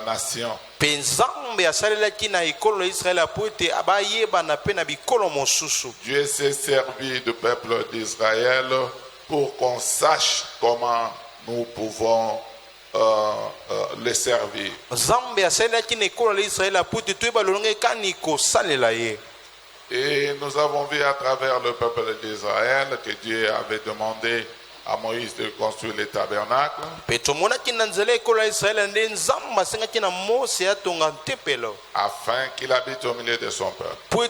nation. Dieu s'est servi du peuple d'Israël pour qu'on sache comment nous pouvons le servir. Et nous avons vu à travers le peuple d'Israël que Dieu avait demandé à Moïse de construire les tabernacles. Afin qu'il habite au milieu de son peuple. Et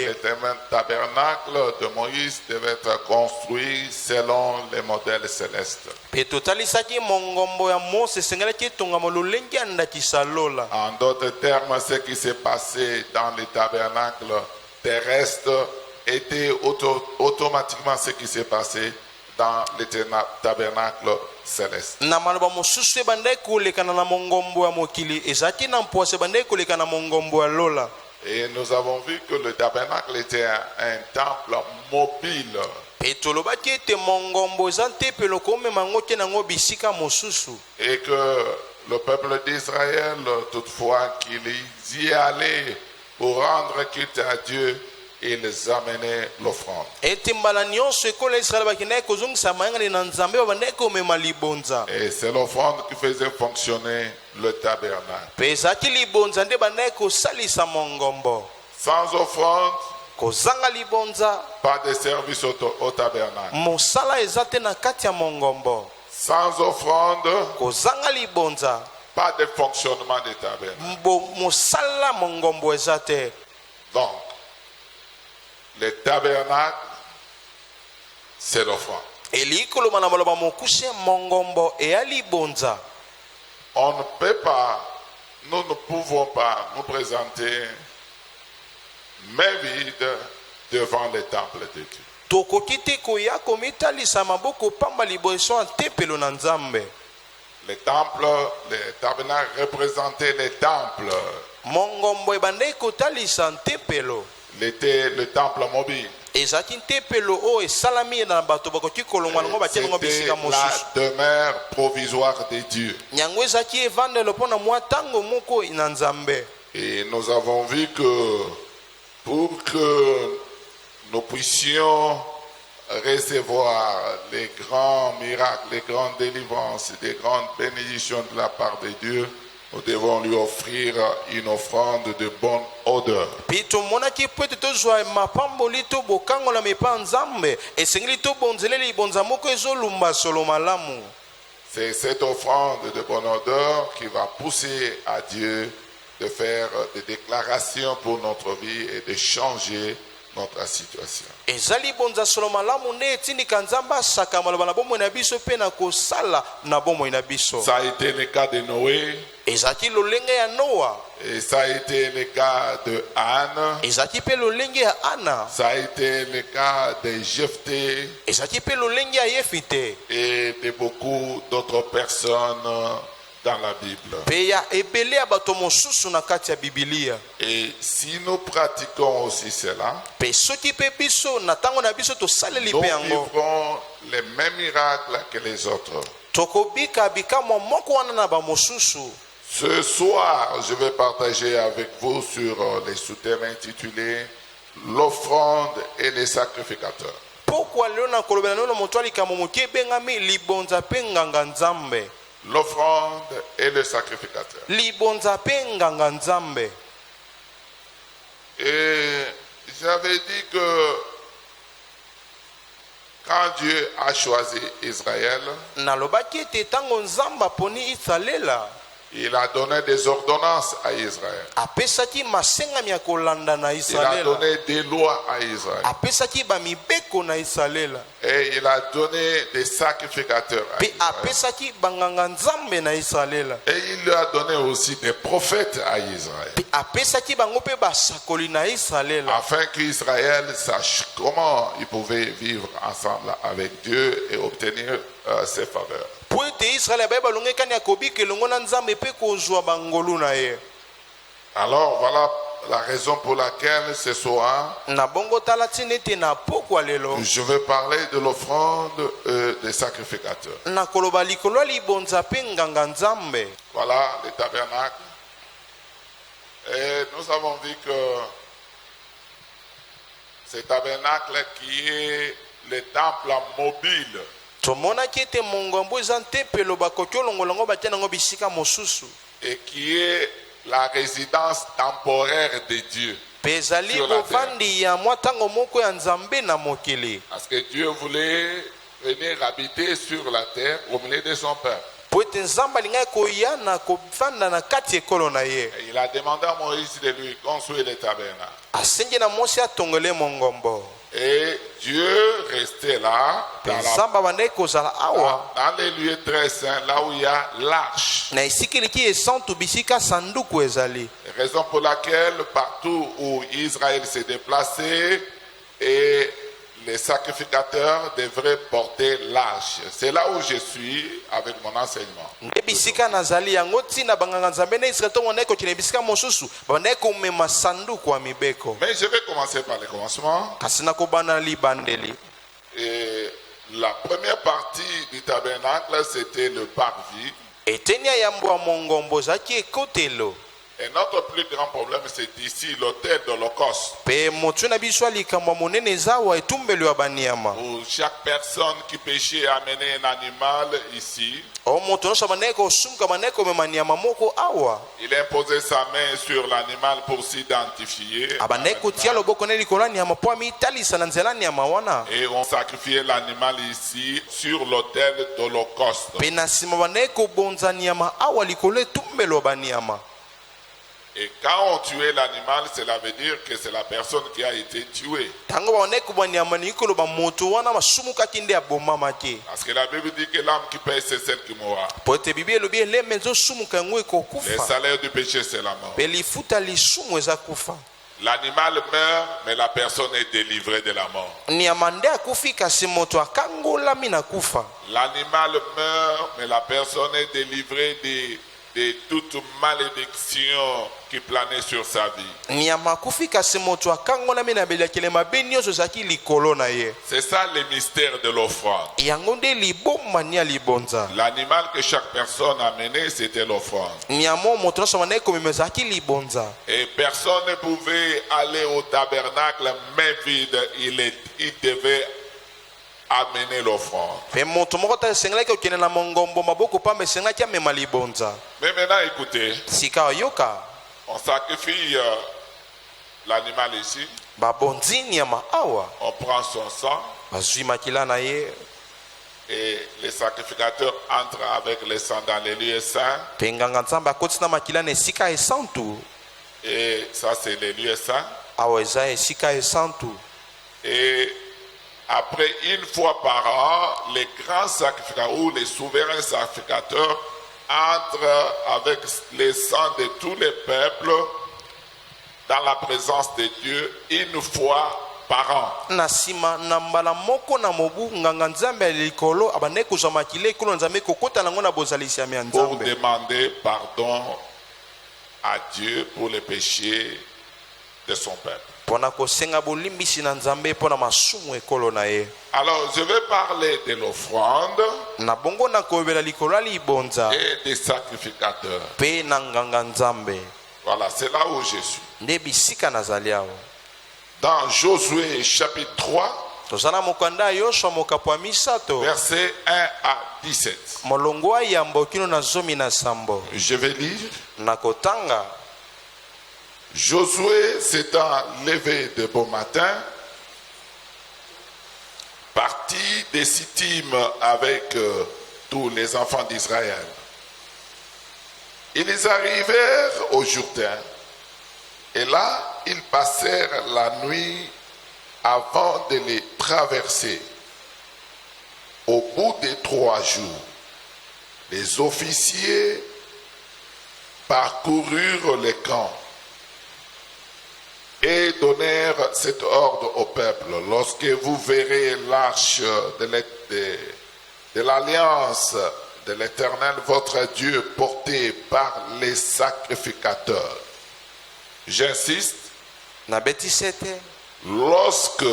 le tabernacle de Moïse devait être construit selon les modèles célestes. En d'autres termes, ce qui s'est passé dans les tabernacles terrestres était automatiquement ce qui s'est passé dans les tabernacles célestes. Et nous avons vu que le tabernacle était un temple mobile. Et que le peuple d'Israël, toutefois qu'ils y allaient pour rendre culte à Dieu, ils amenaient l'offrande. Et c'est l'offrande qui faisait fonctionner le tabernacle. Sans offrande, pas de service au tabernacle. Sans offrande, pas de fonctionnement du tabernacle. Donc, le tabernacle, c'est l'offrande. On ne peut pas, nous ne pouvons pas nous présenter main vide devant le temple de Dieu. Le tabernacle représentait les temples. C'était le temple mobile. C'était la demeure provisoire de Dieu. Et nous avons vu que pour que nous puissions recevoir les grands miracles, les grandes délivrances, les grandes bénédictions de la part de Dieu, nous devons lui offrir une offrande de bonne odeur. C'est cette offrande de bonne odeur qui va pousser à Dieu de faire des déclarations pour notre vie et de changer notre situation. Ça a été le cas de Noé. Et ça a été le cas de Anne. Ça a été le cas de Jephthé. Et de beaucoup d'autres personnes dans la Bible. Et si nous pratiquons aussi cela, nous vivrons les mêmes miracles que les autres. Ce soir, je vais partager avec vous sur les sous-thèmes intitulés l'offrande et les sacrificateurs. L'offrande et le sacrificateur. Et j'avais dit que quand Dieu a choisi Israël, il a donné des ordonnances à Israël. Il a donné des lois à Israël. Et il a donné des sacrificateurs à Israël. Et il lui a donné aussi des prophètes à Israël. Afin qu'Israël sache comment il pouvait vivre ensemble avec Dieu et obtenir ses faveurs. Alors voilà la raison pour laquelle ce soir, na bongo tala tina ete na pokwa lelo je vais parler de l'offrande des sacrificateurs. na koloba likolo ya libonza mpe nganga nzambe. Voilà le tabernacle. Et nous avons vu que ce tabernacle qui est le temple mobile, tomonaki ete mongombo eza ntempelo bakoki olongolongo batia nango bisika mosusu et qui est la résidence temporaire de Dieu. mpe ezali Sur la bovandi ya mwa ntango moko ya nzambe na mokili. Parce que Dieu voulait venir habiter sur la terre au milieu de son peuple. po ete nzambe alingaki koya na kovanda na kati ekolo na ye. Et il a demandé à Moïse de lui construire le tabernacle. asengi na mosi atongole mongombo Et Dieu restait là, mpe nzambe abandaki kozala awa dans les lieux très saints, là où il y a l'arche. na esika eleki esantu bisika sanduku ezali. Raison pour laquelle partout où Israël s'est déplacé, et les sacrificateurs devraient porter l'arche. C'est là où je suis avec mon enseignement. nde bisika nazali yango ntina banganga nzambe na israel ntongo bandaki kokende bisika mosusu bandaki komema sanduku ya mibeko. Mais je vais commencer par le commencement. kasi nakobanda na libandeli. Et la première partie du tabernacle, c'était le parvis. eteni ya yambo ya mongombo ezalaki ekotelo. Et notre plus grand problème, c'est ici l'autel d'Holocauste, mpe motu na biso ya likambo ya monene eza awa etumbelo ya banyama. où chaque personne qui péchait amenait un animal ici. o moto nyonso bandaki kosumuka bandaki komema nyama moko awa. Il imposait sa main sur l'animal pour s'identifier. abandaki kotia loboko na likolo ya nyama mpo amitalisa na nzela ya nyama wana. Et on sacrifiait l'animal ici sur l'autel d'Holocauste. mpe na nsima bandaki kobonza nyama awa likolo etumbelo ya banyama. Et quand on tuait l'animal, cela veut dire que c'est la personne qui a été tuée. ntango bandaki kobwa nyama niki koloba moto wana basumukaki nde abomamaki. Parce que la Bible dit que l'âme qui paye, c'est celle qui mourra. po ete bibi elobi eleme ezosumuka yango Le ekokufa. salaire du péché, c'est la mort. mpe lifuta lisumu eza kufa. L'animal meurt, mais la personne est délivrée de la mort. nyama nde akufi kasi moto akangolami na kufa. L'animal meurt, mais la personne est délivrée de toute malédiction qui planait sur sa vie. nyama akufi kasi moto akangolami na belakele mabe nyonso ezalaki likolo na ye. C'est ça le mystère de l'offrande. yango nde libombani ya libonza. L'animal que chaque personne amenait, c'était l'offrande. nyama oyo moto nyonso bandaki komema ezalaki libonza. Et personne ne pouvait aller au tabernacle main vide. Il devait amener l'offrande. mpe moto moko ta esengelaki kokende na mongombo maboko pamba esengaki amema libonza. Mais maintenant, écoutez, sika oyoka on sacrifie l'animal ici, babonzi nyama awa on prend son sang bazwi makila na ye. et les sacrificateurs entrent avec le sang dans les lieux saints. mpe nganga nzambe akoti na makila na esika esantu. Et ça, c'est les lieux saints. awa eza esika esantu. Et après, une fois par an, les grands sacrificateurs ou les souverains sacrificateurs entrent avec les sangs de tous les peuples dans la présence de Dieu une fois par an. na nsima na mbala moko na mobu nganga nzambe ya likolo abandaki kozwa makila ekolo nzambe kokota nango na bozalisi ya Pour nzambe. demander pardon à Dieu pour les péchés de son peuple. mpo na kosenga bolimbisi na nzambe mpo na masumu ekolo na ye. Alors, je vais parler de l'offrande na bongo na koyebela likolo ya libonza et des sacrificateurs. mpe na nganga nzambe. Voilà, c'est là où je suis. nde bisika nazali awa. Dans Josué chapitre 3, toza na mokanda ya yoswa mokapo ya misato versets 1 à 17. molongo ya yambo kino na zomi na sambo. Je vais lire. na kotanga Josué s'étant levé de bon matin, partit de Sittim avec tous les enfants d'Israël. Ils arrivèrent au Jourdain, et là, ils passèrent la nuit avant de les traverser. Au bout de 3 jours, les officiers parcoururent les camps et donnèrent cet ordre au peuple: lorsque vous verrez l'arche de l'alliance de l'Éternel votre Dieu portée par les sacrificateurs, J'insiste, nabetisete lorsque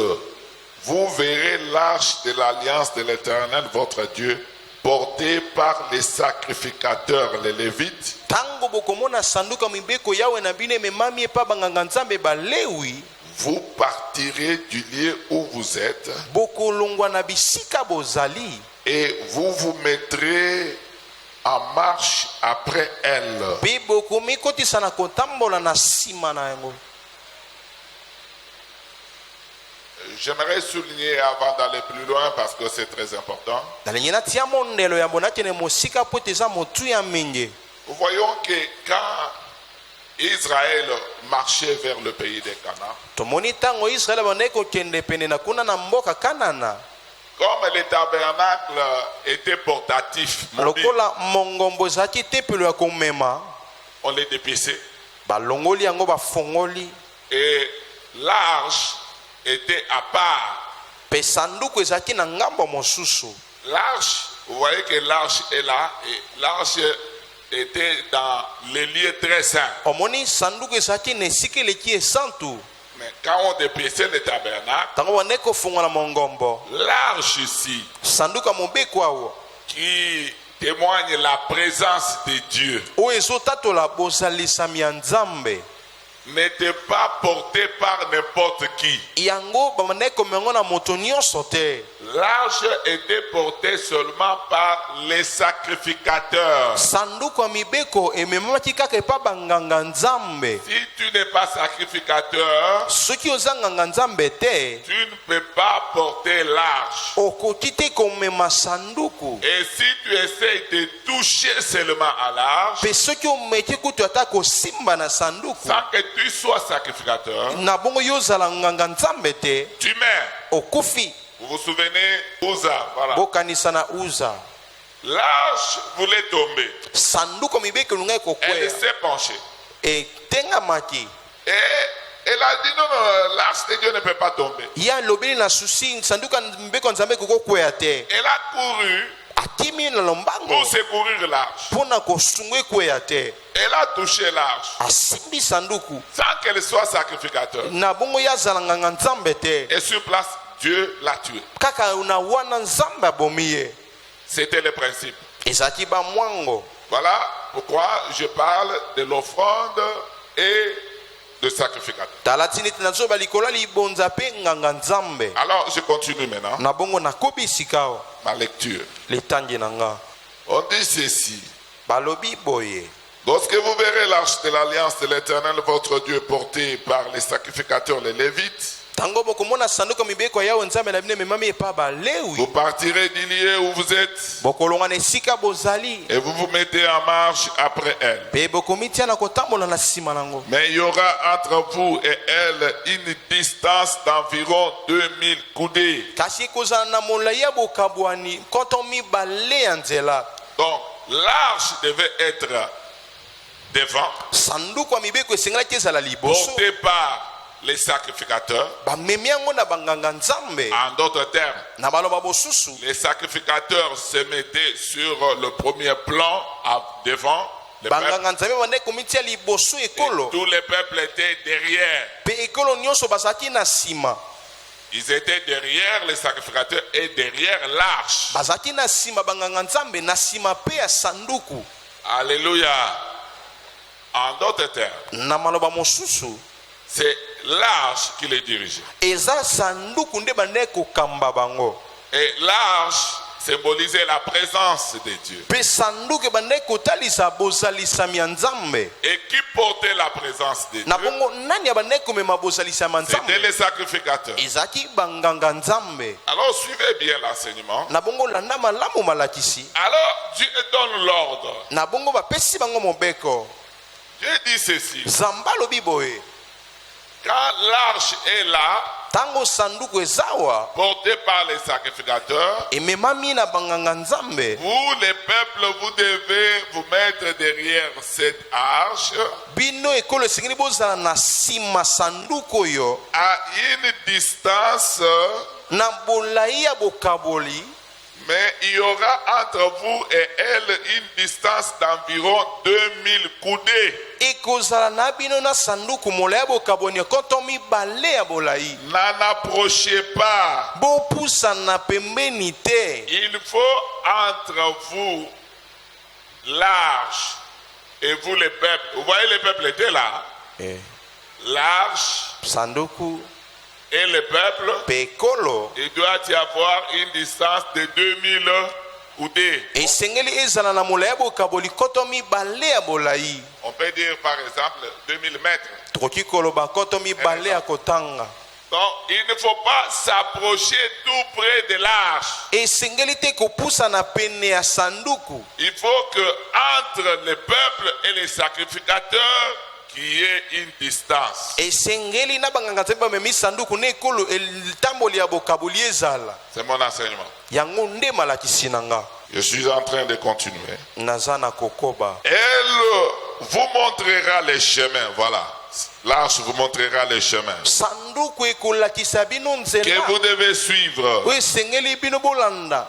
vous verrez l'arche de l'alliance de l'Éternel, votre Dieu, portée par les sacrificateurs, les Lévites, tango bokomona sanduka mibeko yawe na bino ememami epa banganga nzambe balewi, vous partirez du lieu où vous êtes bokolongwa na bisika bozali, et vous vous mettrez en marche après elle. pe bokomikotisa na kotambola na nsima na yango. J'aimerais souligner avant d'aller plus loin parce que c'est très important. nalingi natia mondelo ya bonakene mosika po ete eza motu ya mingi. Nous voyons que quand Israël marchait vers le pays des Canaan, tomoni ntango israele bandeki kokende pene na kuna na mboka kanana, comme les tabernacles étaient portatifs, mobiles, lokola mongombo ezalaki tempelo ya komema, on les dépiçait. balongoli yango bafongoli, Et l'arche était à part. pe sanduku ezalaki na ngambo mosusu. L'arche, vous voyez que l'arche est là, et l'arche était dans les lieux très saints. omoni sanduku ezalaki na esika eleki esantu. Mais quand on dépiçait le tabernacle, ntango bandeki kofongola mongombo, l'arche ici, sanduku ya mobeko awa qui témoigne la présence de Dieu, oyo ezotatola bozalisami ya nzambe, n'était pas portée par n'importe qui. yango bandeki komengo na moto nyonso te. L'arche était portée seulement par les sacrificateurs. sanduku ya mibeko ememamaki kaka epa banganga nzambe. Si tu n'es pas sacrificateur, soki oza nganga nzambe te, tu ne peux pas porter l'arche. okoki te komema sanduku. Et si tu essaies de toucher seulement à l'arche, pe soki omeki kutu ata kosimba na sanduku, sans que tu sois sacrificateur, na bongo yo ozala nganga nzambe te, tu meurs. okufi. Vous vous souvenez, Uza, voilà. bokanisa na uza, L'arche voulait tomber. sanduku ya mibeko elungai Elle kokwea, s'est penchée. etengamaki. Et elle a dit non, non, l'arche de Dieu ne peut pas tomber. ye alobeli na susi sanduku ya mibeko ya nzambe ekokokwea te. Elle a couru atimi na lombango pour secourir l'arche. mpo na kosunga ekwea te. Elle a touché l'arche asimbi sanduku, sans qu'elle soit sacrificateur. na bongo ye azala nganga nzambe te, Et sur place, Dieu l'a tué. kaka na wana nzambe abomi ye. C'était le principe. ezalaki bamwango. Voilà pourquoi je parle de l'offrande et de sacrificateur. tala tini ete nazoba likolo ya libonza mpe nganga nzambe. Alors je continue maintenant na bongo nakobi esika awa ma lecture. litangi na nga, On dit ceci. balobi boye: Lorsque vous verrez l'arche de l'alliance de l'Éternel votre Dieu portée par les sacrificateurs, les Lévites, ntango bokomona sanduku ya mibeko ya yawe nzambe na bino ememami epa balewi, vous partirez du lieu où vous êtes bokolonga na esika bozali, et vous vous mettez en marche après elle. mpe bokomitia na kotambola na nsima nango. Mais il y aura entre vous et elle une distance d'environ 2000 coudées. kasi ekozala na molai ya bokabwani nkoto mibale ya nzela. Donc l'arche devait être devant, sanduku ya mibeko esengelaki ezala liboso, portée par les sacrificateurs. bamemi yango na banganga nzambe. En d'autres termes, na baloba bosusu, les sacrificateurs se mettaient sur le premier plan devant le peuple. banganga nzambe bandeki komitia liboso ekolo, Tout le peuple était derrière. mpe ekolo nyonso bazalaki na nsima. Ils étaient derrière les sacrificateurs et derrière l'arche. bazalaki na nsima banganga nzambe, na nsima mpe ya sanduku. Alléluia. En d'autres termes, na maloba mosusu, c'est l'arche qui les dirigeait. eza sanduku nde bandeki kokamba bango, Et l'arche symbolisait la présence de Dieu. mpe sanduku bandeki kotalisa bozalisami ya nzambe. Et qui portait la présence de na Dieu? bongo nani ya bandeki komema bozalisami ya C'était nzambe? les sacrificateurs. ezalaki banganga nzambe. Alors suivez bien l'enseignement. na bongo landa malamu malakisi, Alors Dieu donne l'ordre. na bongo bapesi bango mobeko. Dieu dit ceci. nzambe alobi boye: Quand l'arche est là, ntango sanduku ezawa portée par les sacrificateurs, ememami na banganga nzambe, vous, les peuples, vous devez vous mettre derrière cette arche bino ekolo esengeli bozala na nsima sanduku oyo à une distance, na bolai ya bokaboli, mais il y aura entre vous et elle une distance d'environ 2000 coudées. ekozala na bino na sanduku molai ya bokaboni koto mibale ya bolai. N'en approchez pas. Bopusana pembeni te. Il faut entre vous l'arche et vous les peuples. Vous voyez les peuples étaient là. L'arche Sanduku et le peuple. pekolo. Il doit y avoir une distance de 2000 coudées. Esengeli ezala na molai ya bokaboli koto mibale ya bolai. On peut dire par exemple 2000 mètres. Tokoki koloba koto mibale ya kotanga. Donc il ne faut pas s'approcher tout près de l'arche. Esengeli te kopusana pene ya sanduku. Il faut que entre le peuple et les sacrificateurs qu'il y ait une distance. Esengeli na banganga nzambe bamemi sanduku na ekolo elitamboli ya bokaboli ezala. C'est mon enseignement. Yango nde malakisi na nga. Je suis en train de continuer. Naza na kokoba. Elle vous montrera les chemins. Voilà. L'arche vous montrera les chemins Sanduku ekolakisa bino que nzela. vous devez suivre. Oyo esengeli bino bolanda.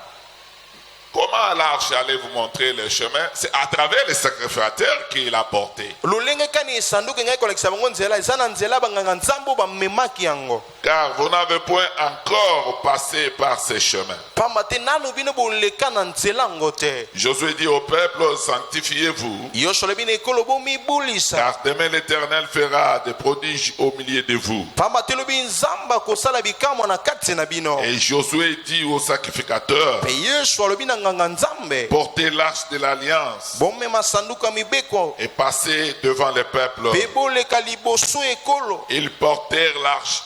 Comment l'arche allait vous montrer les chemins? C'est à travers les sacrificateurs qu'il a porté. Lolenge kani sanduku ngai kolakisa bango nzela eza na nzela banganga nzambo bamemaki yango. Car vous n'avez point encore passé par ces chemins. Pamba te nanu bino boleka na nzela ngo te. Josué dit au peuple, sanctifiez-vous. Yoshole bino ekolo bomibulisa. Car demain l'Éternel fera des prodiges au milieu de vous. Pamba te lobi nzamba kosala bikamwa na kati na bino. Et Josué dit aux sacrificateurs, Pe Yesu alobi na nganga nzambe. portez l'arche de l'alliance Bomema sanduku ya mibeko. et passez devant le peuple. Pe boleka liboso ekolo. Ils portèrent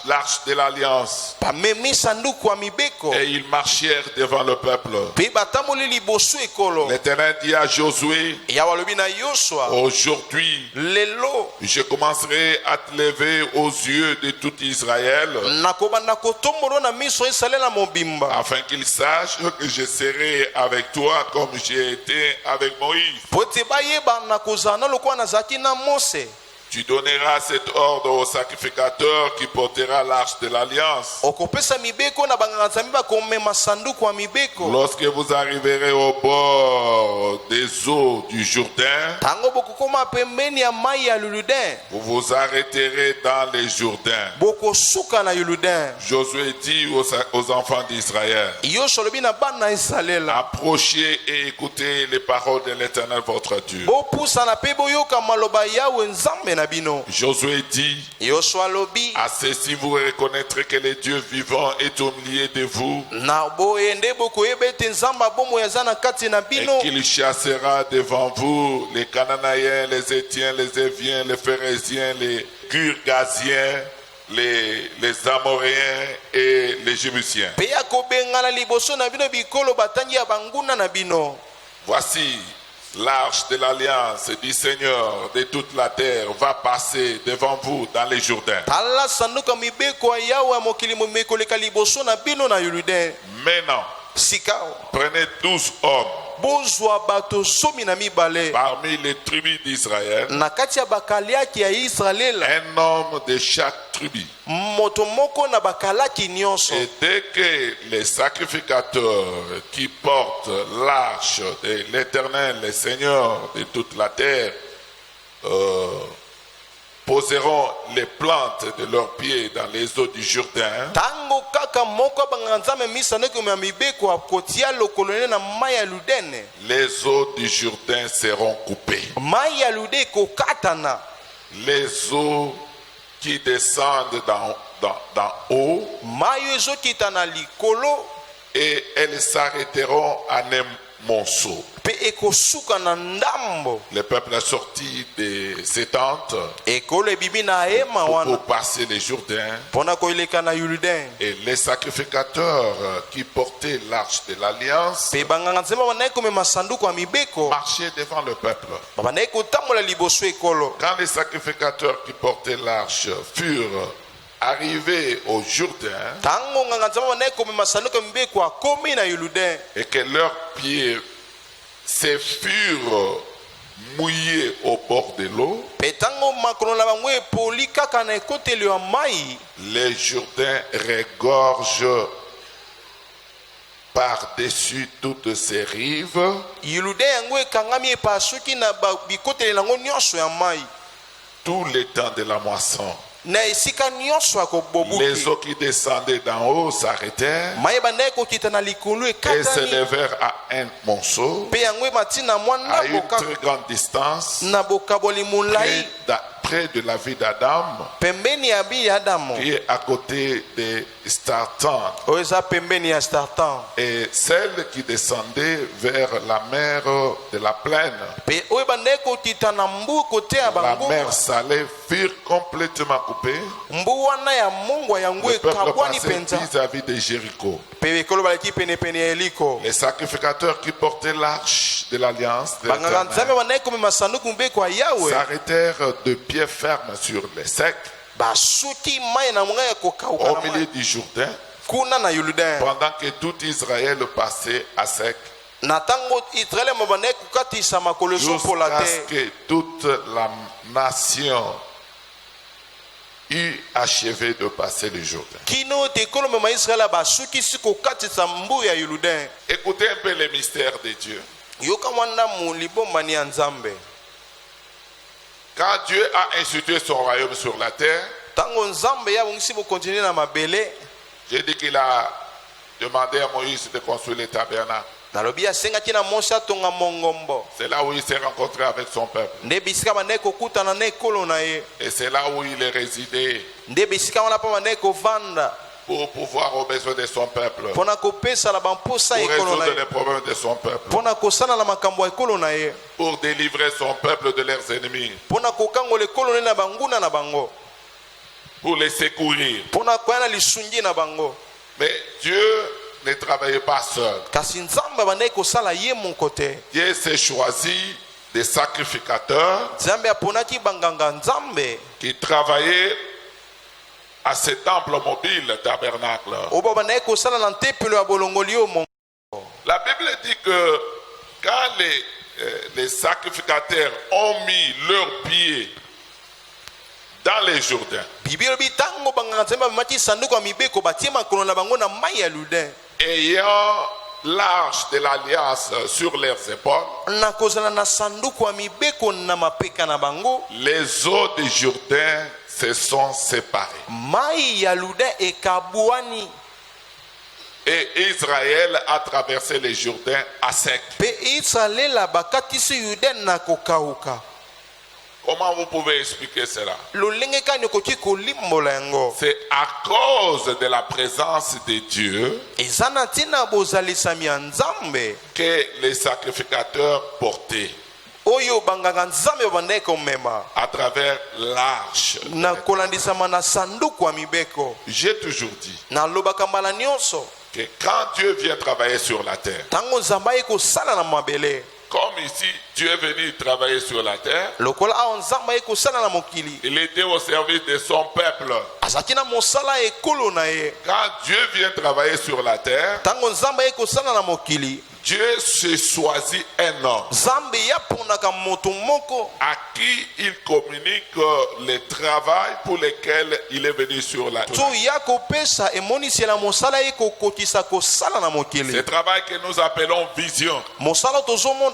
l'arche de l'alliance Bamemi sanduku ya mibeko. et ils marchèrent devant le peuple. Pe batamoli liboso ekolo. L'Éternel dit à Josué, Yawe alobi na Yosua. aujourd'hui, Lelo je commencerai à te lever aux yeux de tout Israël, nakobanda kotombolo na miso esalela mobimba. afin qu'ils sachent que je serai avec toi comme j'ai été avec Moïse. Po ete bayeba nakozala na lokola nazalaki na Mose. Tu donneras cet ordre au sacrificateur qui portera l'arche de l'alliance. Okopesa mibeko na banganga nzambe bakomema sanduku ya mibeko. Lorsque vous arriverez au bord des eaux du Jourdain, Tango bokokoma pembeni ya mai ya Yordani. vous vous arrêterez dans les Jourdains. Bokosuka na Yordani. Josué dit aux enfants d'Israël, Yosua alobi na bana Israela. approchez et écoutez les paroles de l'Éternel votre Dieu. Bopusana pe boyoka maloba yawe nzambe na bino. Josué dit, Yosua alobi à ceci vous reconnaîtrez que le Dieu vivant est au milieu de vous na boyende bokoyeba ete nzambe abomo yaza na kati na et bino. qu'il chassera devant vous les Cananéens, les Étiens, les Éviens, les Phérésiens, les Girgasiens, les Amoréens et les Jébusiens. Pe ya kobengana liboso na bino bikolo batangi ya banguna na bino. Voici l'arche de l'alliance du Seigneur de toute la terre va passer devant vous dans les Jourdains. Tala sanduka mibeko ya yawe ya mokili momekoleka liboso na bino na Yordani. Maintenant, Sikao prenez 12 hommes bozwa bato somi na mibale parmi les tribus d'Israël, na kati ya bakalaki ya Israela. un homme de chaque tribu. Moto moko na bakalaki nyonso. Et dès que les sacrificateurs qui portent l'arche de l'Éternel, le Seigneur de toute la terre, poseront les plantes de leurs pieds dans les eaux du Jourdain, Tango kaka moko banganga nzambe misana komema mibeko akotia lokolo na mai ya Yordani. les eaux du Jourdain seront coupées. Mai ya Yordani kokatana. Les eaux qui descendent d'en haut, Mai ezokita na likolo et elles s'arrêteront en un monceau. pe ekosuka na ndambo. Le peuple est sorti de ses tentes Ekolo ebibi na hema wana pour passer les Jourdains. pona koeleka na Yordani. Et les sacrificateurs qui portaient l'arche de l'alliance Pe banganga nzambe banaye komema sanduku ya mibeko marchaient devant le peuple. banaye kotambola liboso ekolo. Quand les sacrificateurs qui portaient l'arche furent arrivés au Jourdain Tango nganga nzambe banaye komema sanduku ya mibeko akomi na Yordani. et que leurs pieds se furent mouillés au bord de l'eau, Pe tango makolo na bango epoli kaka na ekotelo ya mai, les Jourdains regorgent par-dessus toutes ses rives Yordani yango ekangami epasuki na bikotelo nango nyonso ya mai. tous les temps de la moisson, na esika nyonso ya les kobobuki eaux qui descendaient d'en haut s'arrêtèrent maye bandaki kokita na likolo et ekatani s'élevèrent à un monceau, mpe yango emati na mwa à ndambo une kaka très grande distance, na bokaboli molai près de la ville d'Adam, pembeni ya bi ya adamu qui est à côté de Startan, oyo eza pembeni ya startan et celle qui descendait vers la mer de la plaine, mpe oyo bandaki kokita na mbu kote ya la bango mer salée, furent complètement coupées. mbu wana ya mongwa yango Le peuple ekabwani passait mpenza vis-à-vis de Jéricho. mpe ekolo baleki penepene ya eliko Les sacrificateurs qui portaient l'arche de l'alliance de banganga l'Éternel nzambe bandaki komema sanduku mbeko ya yawe s'arrêtèrent de pied ferme sur les secs basuki mai na mongai ya kokauka au na milieu mai du Jourdain, kuna na yuludan pendant que tout Israël passait à sec, na ntango israele bandaki kokatisa makolo ezopola jusqu'à ce te que toute la nation eut achevé de passer le Jourdain. kino ete ekolo mema israele basukisi kokatisa mbu ya yuludan Écoutez un peu les mystères de Dieu. yoka mwa ndamu libombani ya nzambe Quand Dieu a institué son royaume sur la terre, ntango nzambe yabongisi bokontinue na mabele j'ai dit qu'il a demandé à Moïse de construire le tabernacle. nalobi asengaki na mosi atonga mongombo C'est là où il s'est rencontré avec son peuple. nde bisika bandeki kokutana na ekolo na ye Et c'est là où il est résidé nde bisika wana mpo bandeki kovanda pour pouvoir aux besoins de son peuple, mpo na kopesala bamposa ya pour ekolo na résoudre ye les problèmes de son peuple, mpo na kosala na makambo ya ekolo na ye pour délivrer son peuple de leurs ennemis, mpo na kokangola ekolo ne na banguna na bango pour les secourir. mpo na koya na lisungi na bango Mais Dieu ne travaillait pas seul. kasi nzambe bandeki kosala ye moko te Dieu s'est choisi des sacrificateurs nzambe aponaki banganga nzambe qui travaillaient à ce temple mobile tabernacle. oyo bandeki kosala na tempelo ya bolongoli oyo mongo La Bible dit que quand les sacrificateurs ont mis leurs pieds dans les Jourdains, bibi elobi ntango banganga nzambe bamaki sanduku ya mibeko batie makolo na bango na mai ya luden ayant l'arche de l'alliance sur leurs épaules, na kozala na sanduku ya mibeko na mapeka na bango les eaux du Jourdain se sont séparées. mai ya luden ekabwani Et Israël a traversé les Jourdains à sec. mpe israela bakatisi yuden na kokauka Comment vous pouvez expliquer cela? lolenge kani okoki kolimbola yango C'est à cause de la présence de Dieu eza na ntina bozalisami ya nzambe que les sacrificateurs portaient oyo banganga nzambe babandaki komema à travers l'arche. na kolandisama na sanduku ya mibeko J'ai toujours dit nalobaka mbala nyonso que quand Dieu vient travailler sur la terre, ntango nzambe aye kosala na mabele comme ici Dieu est venu travailler sur la terre, lokola awa nzambe aye kosala na mokili il était au service de son peuple. azalaki na mosala ya ekolo na ye Quand Dieu vient travailler sur la terre, ntango nzambe aye kosala na mokili Dieu se choisit un homme nzambe yaponaka moto moko à qui il communique le travail pour lequel il est venu sur la terre. to ya kopesa emonisela mosala ye kokokisa kosala na mokili Ce travail que nous appelons vision. mosala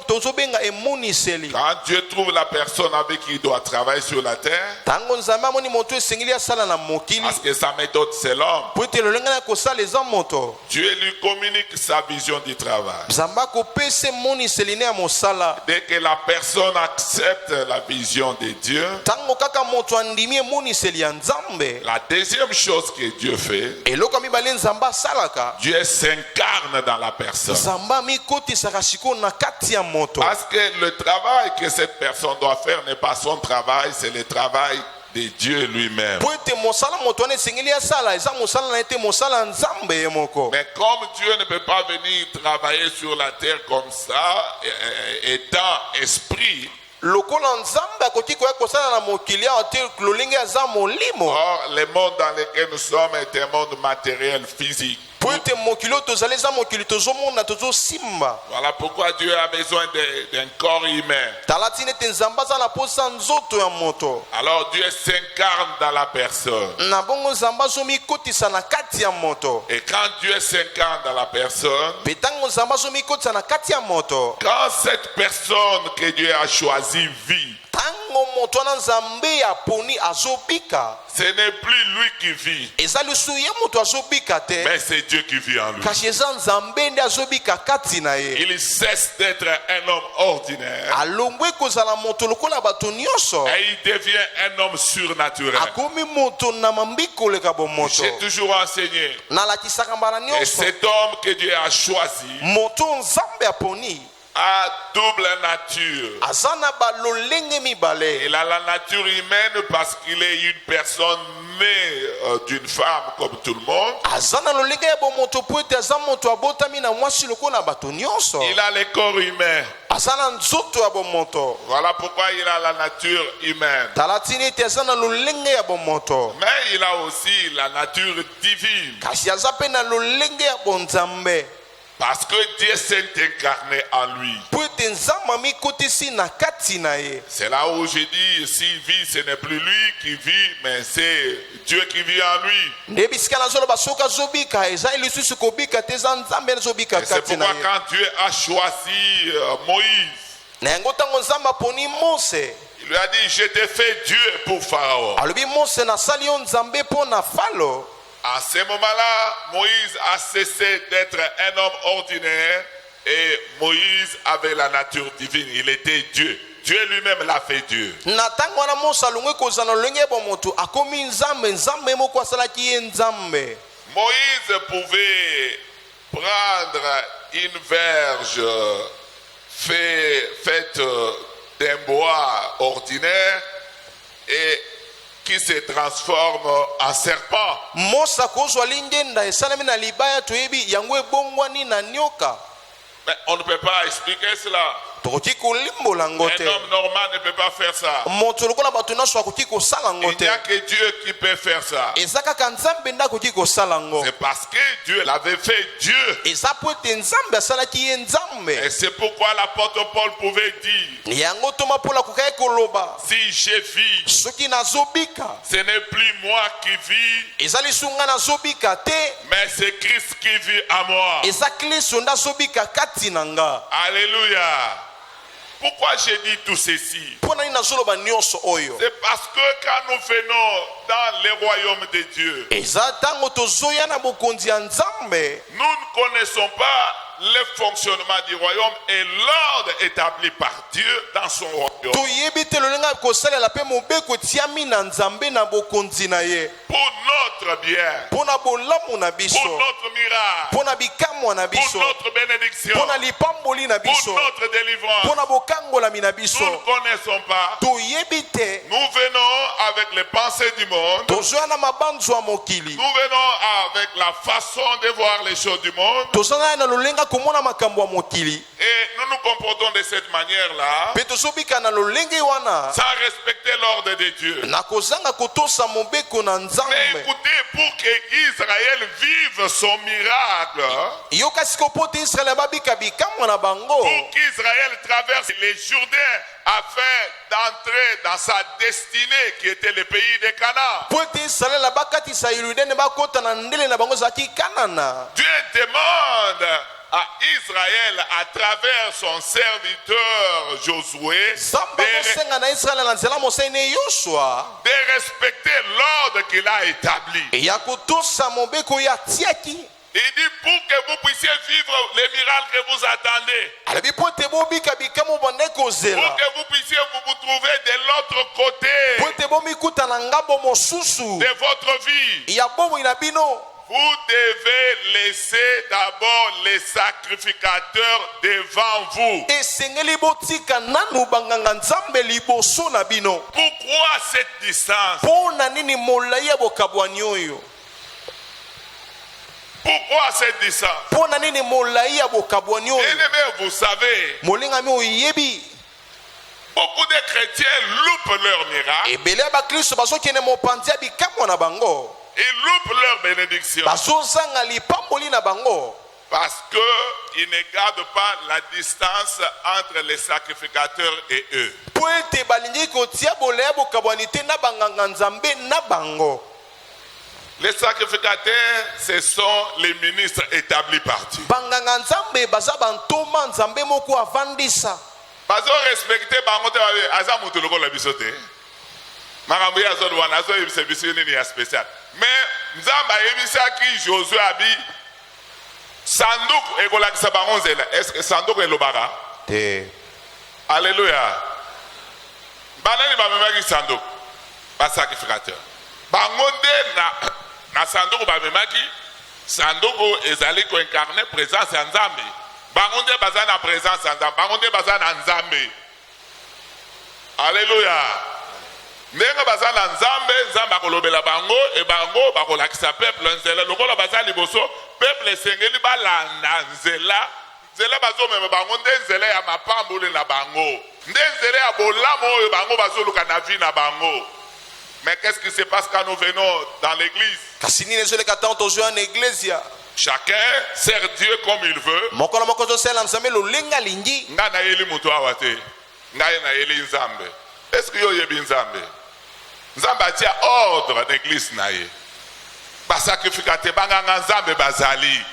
tozobenga emoniseli Quand Dieu trouve la personne avec qui il doit travailler sur la terre, ntango nzambe amoni moto esengeli asala na mokili parce que sa méthode c'est l'homme, po ete lolenge na kosala eza moto Dieu lui communique sa vision du travail. nzambe akopesa emoniseli ne ya mosala Dès que la personne accepte la vision de Dieu, ntango kaka moto andimi emoniseli ya nzambe la deuxième chose que Dieu fait, eloko ya mibale nzambe asalaka Dieu s'incarne dans la personne. nzambe amikotisaka sikoyo na kati ya moto Parce que le travail que cette personne doit faire n'est pas son travail, c'est le travail de Dieu lui-même. po ete mosala moto wana esengeli asala eza mosala na ye te mosala ya nzambe ye moko Mais comme Dieu ne peut pas venir travailler sur la terre comme ça, étant esprit, lokola nzambe akoki koya kosala na mokili awa te lolenge aza molimo or le monde dans lequel nous sommes est un monde matériel, physique. po ete mokili oyo tozali eza mokili tozomona tozosimba Voilà pourquoi Dieu a besoin d'un corps humain. tala tina ete nzambe aza na posa nzoto ya moto Alors Dieu s'incarne dans la personne. na bongo nzambe azomikotisa na kati ya moto Et quand Dieu s'incarne dans la personne, mpe ntango nzambe azomikotisa na kati ya moto quand cette personne que Dieu a choisie vit, tango moto wana nzambe aponi azobika, ce n'est plus lui qui vit, eza lisusu ye moto azobika te, mais c'est Dieu qui vit en lui. kasi eza nzambe nde azobika kati na ye. Il cesse d'être un homme ordinaire alongwe kozala moto lokola bato nyonso, et il devient un homme surnaturel. akomi moto na mambiki koleka bomoto. J'ai toujours enseigné. nalakisaka mbala Et nyonso, cet homme que Dieu a choisi moto nzambe aponi a double nature. aza na balolenge mibale. Il a la nature humaine parce qu'il est une personne née d'une femme comme tout le monde. aza na lolenge ya bomoto po ete aza moto abotami na mwasi lokola bato nyonso. Il a le corps humain. aza na nzoto ya bomoto. Voilà pourquoi il a la nature humaine. tala tini ete aza na lolenge ya bomoto, Mais il a aussi la nature divine. kasi aza mpe na lolenge ya bonzambe, Parce que Dieu s'est incarné en lui. po ete nzambe amikotisi na kati na ye. C'est là où je dis, s'il vit, ce n'est plus lui qui vit, mais c'est Dieu qui vit en lui. nde bisika nazoloba soki azobika eza lisusu kobika te, eza nzambe azobika Et c'est kati na pourquoi ye. quand Dieu a choisi Moïse, na yango ntango nzambe aponi mose, il lui a dit, je t'ai fait Dieu pour Pharaon. alobi mose nasali yo nzambe mpo na falo. À ce moment-là, Moïse a cessé d'être un homme ordinaire et Moïse avait la nature divine. Il était Dieu. Dieu lui-même l'a fait Dieu. na ntango wana mose alongwe kozala na lolenge ya bomoto akomi nzambe, nzambe moko asalaki ye nzambe. Moïse pouvait prendre une verge faite d'un bois ordinaire et qui se transforme en serpent. mose akozwa lingenda esalami na libaya toyebi yango ebongwani na nyoka. Mais on ne peut pas expliquer cela. tokoki kolimbola yango Un te, homme normal ne peut pas faire ça. moto lokola bato nyonso akoki kosala yango Il te, n'y a que Dieu qui peut faire ça. eza kaka nzambe nde akoki kosala yango. C'est parce que Dieu l'avait fait Dieu. eza po ete nzambe asalaki ye nzambe. Et c'est pourquoi l'apôtre Paul pouvait dire, yango toma mpola kokaki koloba si je vis, soki nazobika ce n'est plus moi qui vis, eza lisusu nga nazobika te, mais c'est Christ qui vit en moi. eza kristo nde azobika kati na nga. Alléluia. Pourquoi j'ai dit tout ceci? mpo nani nazoloba nyonso oyo? C'est parce que quand nous venons dans le royaume de Dieu, eza ntango tozoya na bokonzi ya nzambe, nous ne connaissons pas le fonctionnement du royaume et l'ordre établi par Dieu dans son royaume. toyebi te lolenge ya kosalela mpe mobeko etiami na nzambe na bokonzi na ye, Pour notre bien, mpo na bolamu na pour biso, notre miracle, mpo na bikamwa na pour biso, notre bénédiction, mpo na lipamboli na pour biso, notre délivrance. mpo na bokangolami na Nous ne biso. connaissons pas. toyebi te, Nous venons avec les pensées du monde. tozoya na mabanzo ya mokili, Nous venons avec la façon de voir les choses du monde. tozana na lolenga komona makambo ya mokili, Et nous nous comportons de cette manière-là, mpe tozobika na lolenge wana sans respecter l'ordre de Dieu. na kozanga kotosa mobeko na Mais nzambe. écoutez, pour que Israël vive son miracle, yoka siko po te israele babika bikamwa na bango, pour qu'Israël traverse les Jourdains afin d'entrer dans sa destinée qui était le pays de Canaan. po ete israele bakatisa yordane bakota na ndele na bango ezalaki kanana. Dieu demande à Israël à travers son serviteur Josué nzambe akosenga na israele na nzela mosai ne yosua de respecter l'ordre qu'il a établi. ya kotosa mobeko oyo atiaki. Il dit pour que vous puissiez vivre les miracles que vous attendez, alobi po ete bobika bikamwa bande pour kozela, que vous puissiez vous trouver de l'autre po côté ete bomikuta na ngambo mosusu de votre vie. ya bomoi na bino. Vous devez laisser d'abord les sacrificateurs devant vous. esengeli botika nanu banganga nzambe liboso na bino. Pourquoi cette distance? mpo na nini molai ya bokabwani oyo? Pourquoi cette distance? mpo na nini molai ya bokabwani oyo? Bien-aimés, vous savez, molingami oyebi beaucoup de chrétiens loupent leur miracle, ebele ya bakristo bazokende mopanzi ya bikamwa na bango, ils loupent leur bénédiction bazozanga lipamboli na bango, parce qu'ils ne gardent pas la distance entre les sacrificateurs et eux. mpo ete balingi kotia bolai ya bokabwani te na banganga nzambe na bango. Les sacrificateurs, ce sont les ministres établis par Dieu. banganga nzambe baza bantoma nzambe moko avandisa. bazo respecter bango te babe aza mutu lokola biso te makambo ya zolo wana azo yebisa biso nini ya spécial mais nzamba yebisaki Josué abi sanduku ekolakisa bango nzela. Est-ce que sanduku elobaka te? Alléluia. Banani bamemaki sanduku basacrificateur bango nde na sanduku bamemaki. Sanduku ezali ko incarner présence ya Nzambe. Bango nde baza na présence ya Nzambe. Bango nde baza na Nzambe. Alléluia. Ndenge baza na Nzambe, Nzambe akolobela bango e bango bakolakisa peuple nzela. Lokola baza liboso, peuple esengeli balanda nzela. Nzela bazomema bango nde nzela ya mapambole na bango. Nde nzela ya bolamu oyo bango bazoluka na vie na bango. Mais qu'est-ce qui se passe quand nous venons dans l'église? Chacun sert Dieu comme il veut. Est-ce que y a bien Nzambe? Nzambe a ordre dans l'église naie. Ba sacrificateur banganga Nzambe bazali.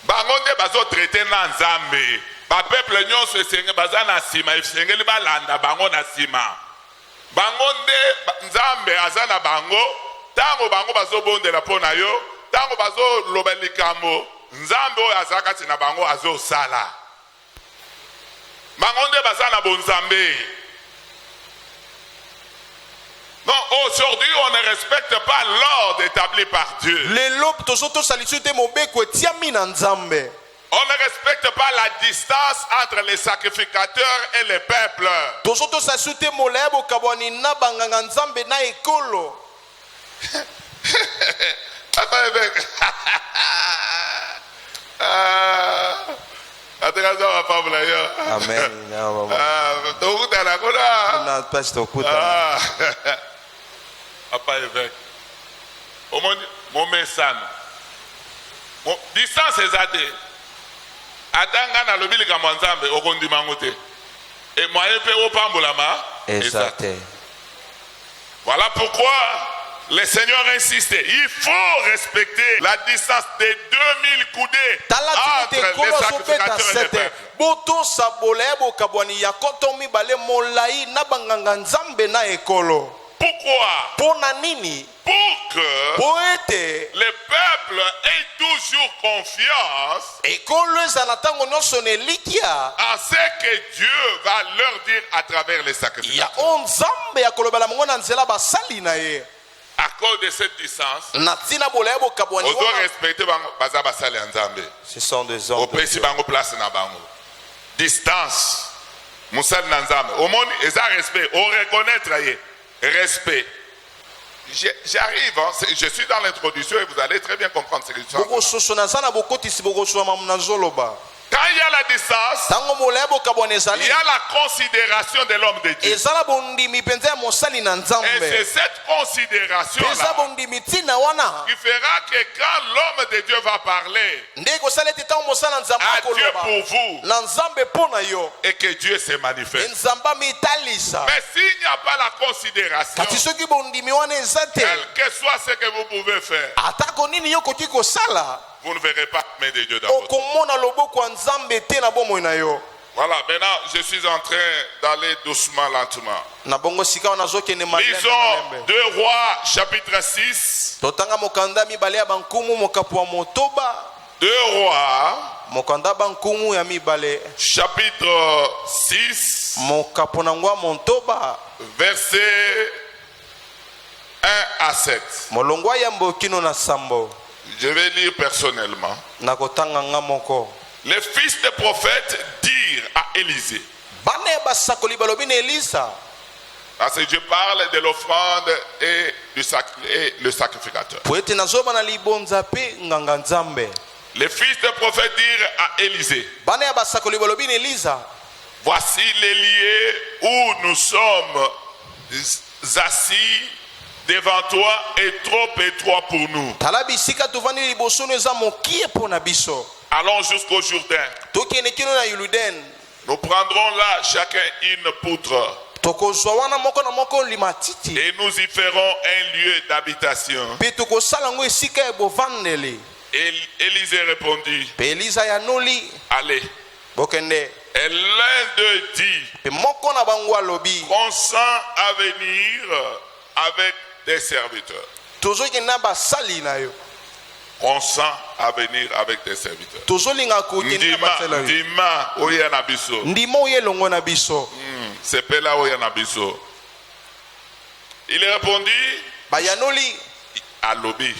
Bangonde bazo traiter na Nzambe. Ba peuple nyonso esenge bazana sima esengeli balanda bango na sima. Bango nde Nzambe azana bango tango bango bazobondela pona yo tango bazo loba likambo Nzambe oyo azaka tina bango azo sala bango nde bazana bonzambe. Non, aujourd'hui on ne respecte pas l'ordre établi par Dieu. On ne respecte pas la distance entre les sacrificateurs et les peuples. Distance exacte. Adanga na lobili ka Nzambe okondima ngote et moyen pe opambolama exact. Voilà pourquoi le Seigneur insiste, il faut respecter la distance de 2000 coudées entre les sacrificateurs et les peuples. Pourquoi? Pour que le peuple ait toujours confiance en ce que Dieu va leur dire à travers les sacrificateurs. À cause de cette distance, on doit respecter ce sont des hommes de Dieu. Distance. Au monde, ils ont respect. On reconnaître respect. J'arrive, hein, je suis dans l'introduction et vous allez très bien comprendre ce que je dis. Quand il y a la distance, il y a la considération de l'homme de Dieu. Et c'est cette considération-là qui fera que quand l'homme de Dieu va parler à Dieu pour vous et que Dieu se manifeste. Mais s'il n'y a pas la considération, quel que soit ce que vous pouvez faire, vous ne verrez pas la main de Dieu dans votre vie. Voilà, maintenant je suis en train d'aller doucement, lentement. Lisons 2 Rois chapitre 6. 2 Rois chapitre 6 verset 1 à 7. Je vais lire personnellement. Les fils des prophètes dirent à Élisée. Parce que je parle de l'offrande et le sacrificateur. Les fils des prophètes dirent à Élisée. Voici les lieux où nous sommes assis devant toi est trop étroit pour nous. Allons jusqu'au Jourdain. Nous prendrons là chacun une poutre. Et nous y ferons un lieu d'habitation. Et Élisée répondit, allez. Et l'un d'eux dit, pe moko na bango alobi consent à venir avec des serviteurs. tozokenda basali na yo, Consent à venir avec des serviteurs. tozolinga kokende basala yo, Ndima oya na biso. ndima oyo elongo na biso. C'est pas là oya na biso. Il répondit Bayanoli à Lobi.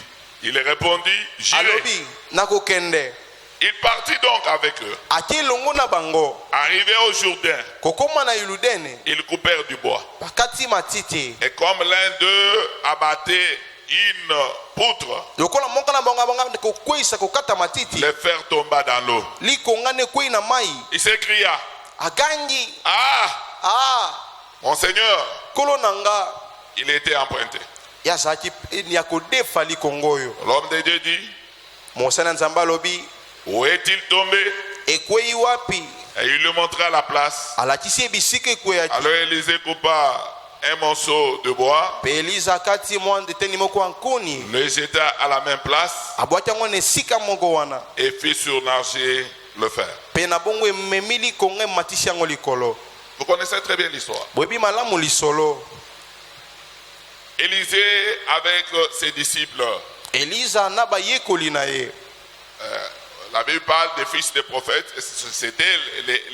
Il répondit, j'irai. alobi nakokende. Il partit donc avec eux. Ati elongo na bango Arrivé au Jourdain, kokoma na Yoludene ils coupèrent du bois. bakati matiti. Et comme l'un d'eux abattait une poutre, Lokola moko na bango abanga kokwisa kokata matiti, le fer tomba dans l'eau. likonga ne kwei na mai. Il s'écria, Agangi ah, mon Seigneur, kolo nanga il était emprunté. ya zaki ya kodefa likongo oyo. L'homme de Dieu dit, Mosana nzamba alobi où est-il tombé? ekwei wapi? Et il lui montra la place. Alakisi ebisika ekweyaki. Alors Élisée coupa un morceau de bois, Pe Eliza akati mwa ndeteni moko ya nkuni le jeta à la même place abwaki yango na esika moko wana, et fit surnager le fer. pe na bongo ememi likongo ematisi yango likolo. Vous connaissez très bien l'histoire. Boyebi malamu lisolo. Élisée avec ses disciples. Eliza na bayekoli na ye. La Bible parle des fils des prophètes. C'était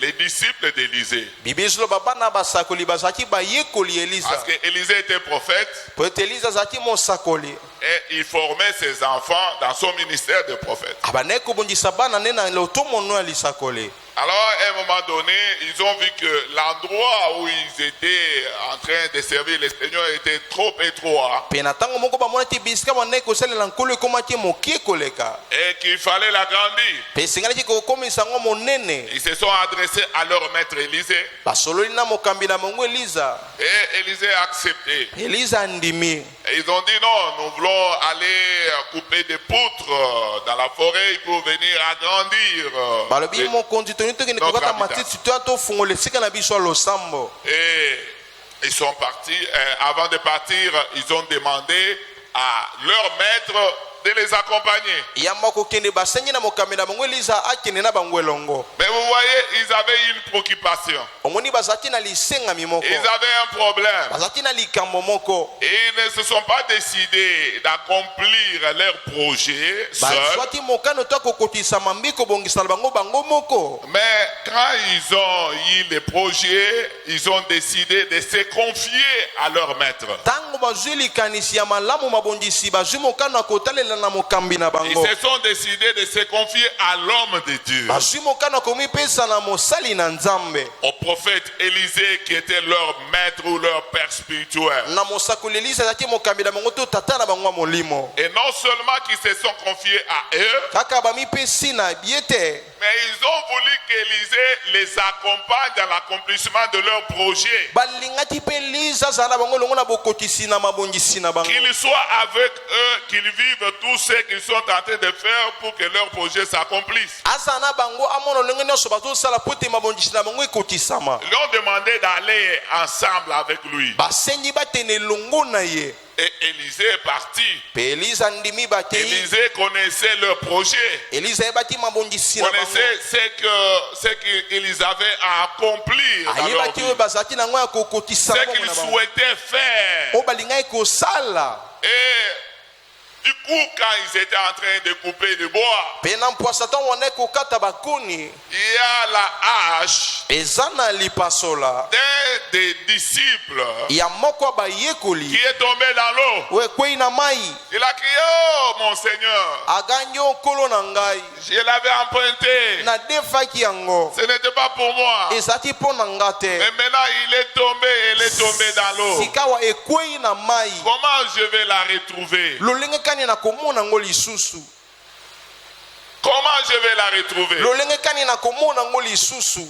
les disciples d'Élisée. Bible ezoloba bana basakoli bazalaki bayekoli Eliza. Parce que Élisée était prophète Po ete Eliza azalaki mosakoli. et il formait ses enfants dans son ministère de prophète. Abandaki kobongisa bana nde na lotomono ya lisakoli. Alors à un moment donné, ils ont vu que l'endroit où ils étaient en train de servir le Seigneur était trop étroit Pe na ntango moko bamona ete bisika bandaki kosalela nkolo ekomaki mokie koleka. et qu'il fallait l'agrandir. Pe esengelaki kokomisa yango monene. Ils se sont adressés à leur maître Élisée Basololi na mokambi na bango Eliza. et Élisée a accepté. Eliza andimi. Et ils ont dit non, nous voulons aller couper des poutres dans la forêt pour venir agrandir. Balobi mokonzi toni tokende kokata matiti to atofungola esika na biso ya losambo. Et ils sont partis. Avant de partir, ils ont demandé à leur maître de les accompagner. Yamba kokende basengi na mokambi na bango Eliza akende na bango elongo. Mais vous voyez, ils avaient une préoccupation. Omoni bazalaki na lisengami moko. Ils avaient un problème. Bazalaki na likambo moko. Et ils ne se sont pas décidés d'accomplir leur projet seuls. Bazwaki mokano to kokotisa mambi kobongisa bango bango moko. Mais quand ils ont eu les projets, ils ont décidé de se confier à leur maître. Tango bazwi likanisi ya malamu mabongisi bazwi mokano akotalela na mokambi na Ils bango. se sont décidés de se confier à l'homme de Dieu, Bazwi mokano akomipesa na mosali na Nzambe. au prophète Élisée qui était leur maître ou leur père spirituel. Na mosakoli Eliza azalaki mokambi na bango to tata na bango ya molimo. Et non seulement qu'ils se sont confiés à eux, Kaka bamipesi na biete. mais ils ont voulu qu'Élisée les accompagne dans l'accomplissement de leur projet. Balingaki pe Eliza azala na bango longo na bokotisi na mabongisi na bango. Qu'ils soient avec eux, qu'ils vivent tout ce qu'ils sont en train de faire pour que leur projet s'accomplisse. Azala na bango amono longo nyonso bazosala po ete mabongisi na bango ekotisama. Ils lui ont demandé d'aller ensemble avec lui. Basengi batene longo na ye. Et Élisée est parti. Pe Eliza ndimi bakei. Élisée connaissait leur projet. Eliza ebaki mabongisi na bango. Connaissait ce qu'ils avaient à accomplir dans leur Ayebaki vie. oyo bazalaki nango ya kokotisa Ce bango qu'ils na bango. souhaitaient faire. Oyo balingaki kosala. Et du coup, quand ils étaient en train de couper le bois, Pe na mpwasa ntango wana kokata bakoni. il y a la hache Eza na lipasola d'un des disciples ya moko ya qui bayekoli est tombé dans l'eau. oyo ekwei na mai. Il a crié, oh mon Seigneur, Agangi o nkolo na ngai. je l'avais emprunté. Nadefaki yango. Ce n'était pas pour moi. Ezalaki mpo na nga te. Mais maintenant, il est tombé dans l'eau. Sikawa ekwei na mai. Comment je vais la retrouver? Lolenge kani na komona ngo lisusu. Comment je vais la retrouver? Lolenge kani na komona ngo lisusu.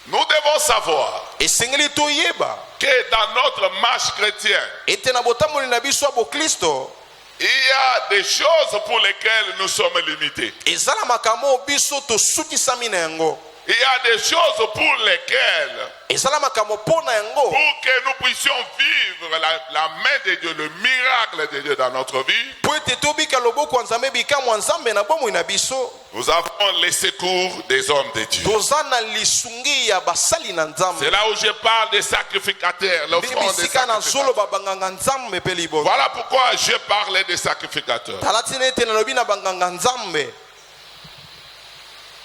Nous devons savoir Esengeli toyeba que dans notre marche chrétienne, ete na botamboli na biso ya bokristo il y a des choses pour lesquelles nous sommes limités. ezala makambo biso tosukisami na yango. Il y a des choses pour lesquelles, ezala makambo mpona yango pour que nous puissions vivre la main de Dieu, le miracle de Dieu dans notre vie, po ete tobika loboko ya nzambe bikamwa ya nzambe na bomoi na biso. nous avons les secours des hommes de Dieu. toza na lisungi ya basali na nzambe. C'est là où je parle des sacrificateurs, l'offrande des bisika na sacrificateurs. zoloba banganga nzambe mpe liboso. Voilà pourquoi je parlais des sacrificateurs. tala tina ete nalobi na banganga nzambe.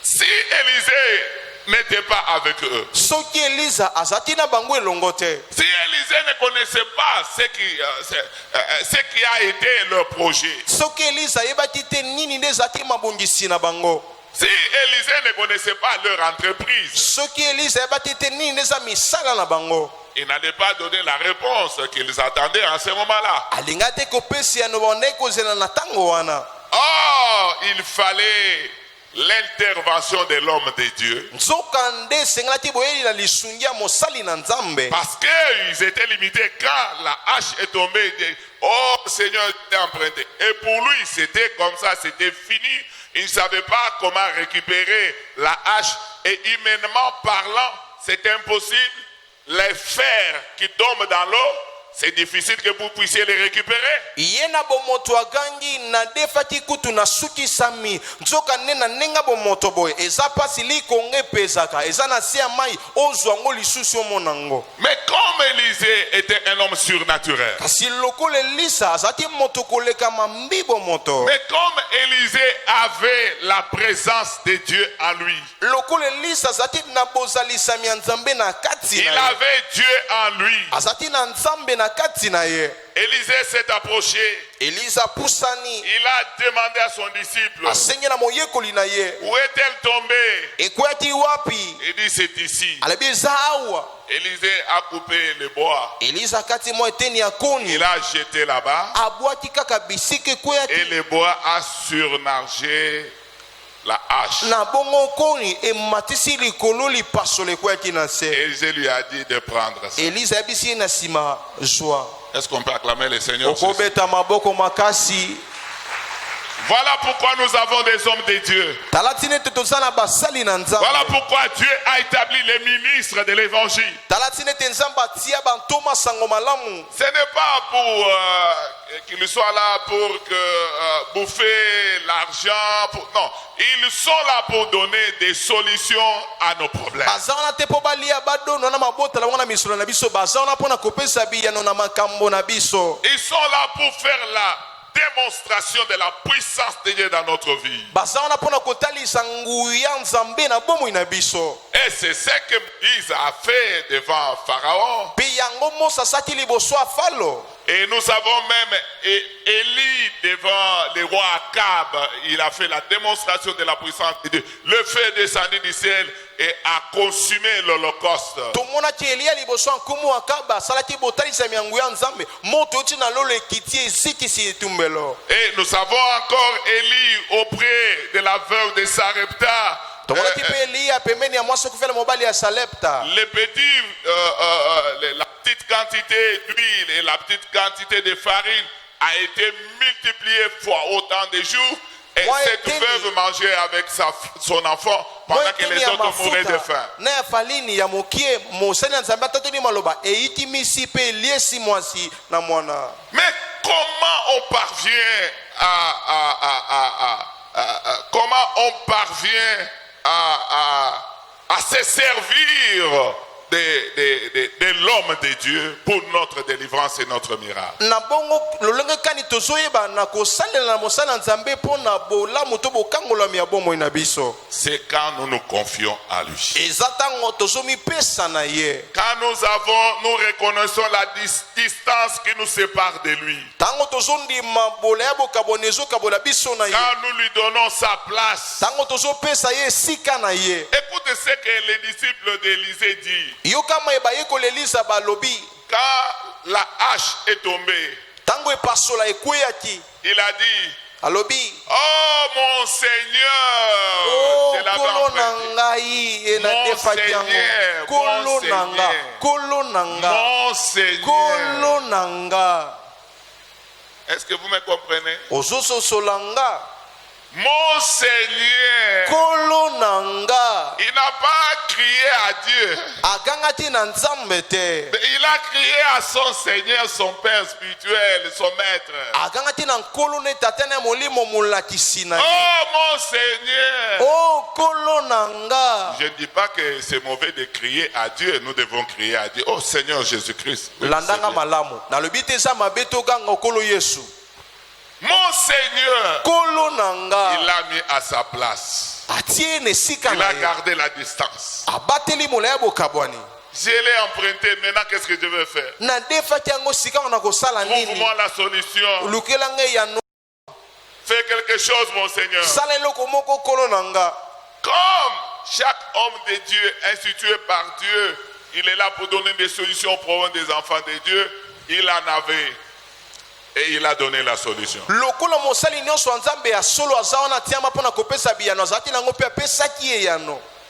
Si Élisée n'était pas avec eux, soki eliza azalaki na bango elongo te, si Élisée ne connaissait pas ce qui a été leur projet, soki eliza ayebaki te nini nde ezalaki mabongisi na bango, si Élisée ne connaissait pas leur entreprise, soki eliza ayebaki te nini nde eza misala na bango, il n'allait pas donner la réponse qu'ils attendaient en ce moment-là. alinga te kopesi yano bandeki kozela na ntango wana. Or, il fallait l'intervention de l'homme de Dieu, nzoka nde esengelaki boyeli na lisungi ya mosali na nzambe, parce qu'ils étaient limités. Quand la hache est tombée, il dit, oh Seigneur, tu es emprunté. Et pour lui, c'était comme ça, c'était fini. Il ne savait pas comment récupérer la hache. Et humainement parlant, c'est impossible. Les fers qui tombent dans l'eau, c'est difficile que vous puissiez les récupérer. yena bomoto agangi na defaki kutu na suki sami nzoka nde na nenga bomoto boye eza pasi likonge epezaka eza na se ya mai ozwa ngo lisusu omona ngo. Mais comme Élisée était un homme surnaturel, kasi lokola elisa azalaki moto koleka mambi bomoto, mais comme Élisée avait la présence de Dieu en lui, lokola elisa azalaki na bozalisami ya nzambe na kati il na ye, avait Dieu en lui. azalaki na nzambe na kati na ye, Élisée s'est approché. elisa pusani Il a demandé à son disciple, asenge na moyekoli na ye, où est-elle tombée? ekweyaki wapi? Il dit, c'est ici. alobi eza awa. Élisée a coupé le bois. elisa akati mwa eteni ya koni, Il a jeté là-bas. abwaki kaka bisika ekweyaki Et le bois a surnagé la hache. na bongo koni ematisi likolo lipasolo ekweyaki na se. Élisée lui a dit de prendre ça. elisa ayebisi ye na nsima zwa. Est-ce qu'on peut acclamer le Seigneur? okobeta maboko makasi. Voilà pourquoi nous avons des hommes de Dieu. tala tina ete toza na basali na nzambe. Voilà pourquoi Dieu a établi les ministres de l'évangile. tala tina ete nzambe atia bantoma sango malamu. Ce n'est pas pour qu'ils soient là pour bouffer l'argent. Non, ils sont là pour donner des solutions à nos problèmes. baza wana te mpo balia badono na mabota na bango na misolo na biso, baza wana mpo na kopesa biyano na makambo na biso. Ils sont là pour faire la démonstration de la puissance de Dieu dans notre vie. baza wana mpo na kotalisa nguya nzambe na bomoi na biso. Et c'est ce que Moïse a fait devant Pharaon. mpe yango mosa asalaki liboso ya falo. Et nous avons même Élie devant le roi Akab. Il a fait la démonstration de la puissance de Dieu. Le feu est descendu du ciel et a consumé l'holocauste. tomonaki eliya liboso ya nkumu akaba asalaki botalisami ya nguya nzambe, moto euti na lolo ekiti ezikisi etumbelo. Et nous avons encore Élie auprès de la veuve de Sarepta. tomonaki mpe eliya pembeni ya mwasi okufela mobali ya salepta. Les petits, la petite quantité d'huile et la petite quantité de farine a été multipliée fois autant de jours. Et cette veuve mangeait avec son enfant pendant que les autres mouraient de faim. na ya falini ya mokie mosali ya nzambe atatoli maloba eiti misi mpe eliesi mwasi na mwana. Mais comment on parvient à se servir de l'homme de Dieu pour notre délivrance et notre miracle? na bongo lolenge kani tozoyeba na kosalela na mosala nzambe mpo na bolamu to bokangolami ya bomoi na biso. C'est quand nous nous confions à lui. eza ntango tozomipesa na ye, Quand nous reconnaissons la distance qui nous sépare de lui. ntango tozondima bola ya bokabona ezokabola biso na ye, Quand nous lui donnons sa place. ntango tozopesa ye esika na ye. Écoutez ce que les disciples d'Élisée disent. yoka mayeba yekolo elisa balobi Quand la hache est tombée, ntango epasola ekweyaki, il a dit, alobi oh mon Seigneur, o je l'avais kolo na emprunté. ngai enadefaki yango, Seigneur, kolo mon na nga, Seigneur. kolo na nga, Mon Seigneur. kolo na nga. Est-ce que vous me comprenez? ozososola nga. Mon Seigneur. Kolo nanga. Il n'a pas crié à Dieu. Agangati na nzambe te. Mais il a crié à son Seigneur, son Père spirituel, son Maître. Agangati na kolo ne tatene molimo mulakisi na ye. Oh mon Seigneur. Oh kolo nanga. Je ne dis pas que c'est mauvais de crier à Dieu. Nous devons crier à Dieu. Oh Seigneur Jésus-Christ. Oui, landanga malamu. Na lobite za mabeto ganga kolo Yesu. Mon Seigneur. Kolo nanga. Il l'a mis à sa place. Il a gardé la distance. Je l'ai emprunté. Maintenant, qu'est-ce que je veux faire? Trouve-moi la solution. Fais quelque chose, mon Seigneur. Comme chaque homme de Dieu institué par Dieu, il est là pour donner des solutions aux problèmes des enfants de Dieu. Il en avait. Et il a donné la solution.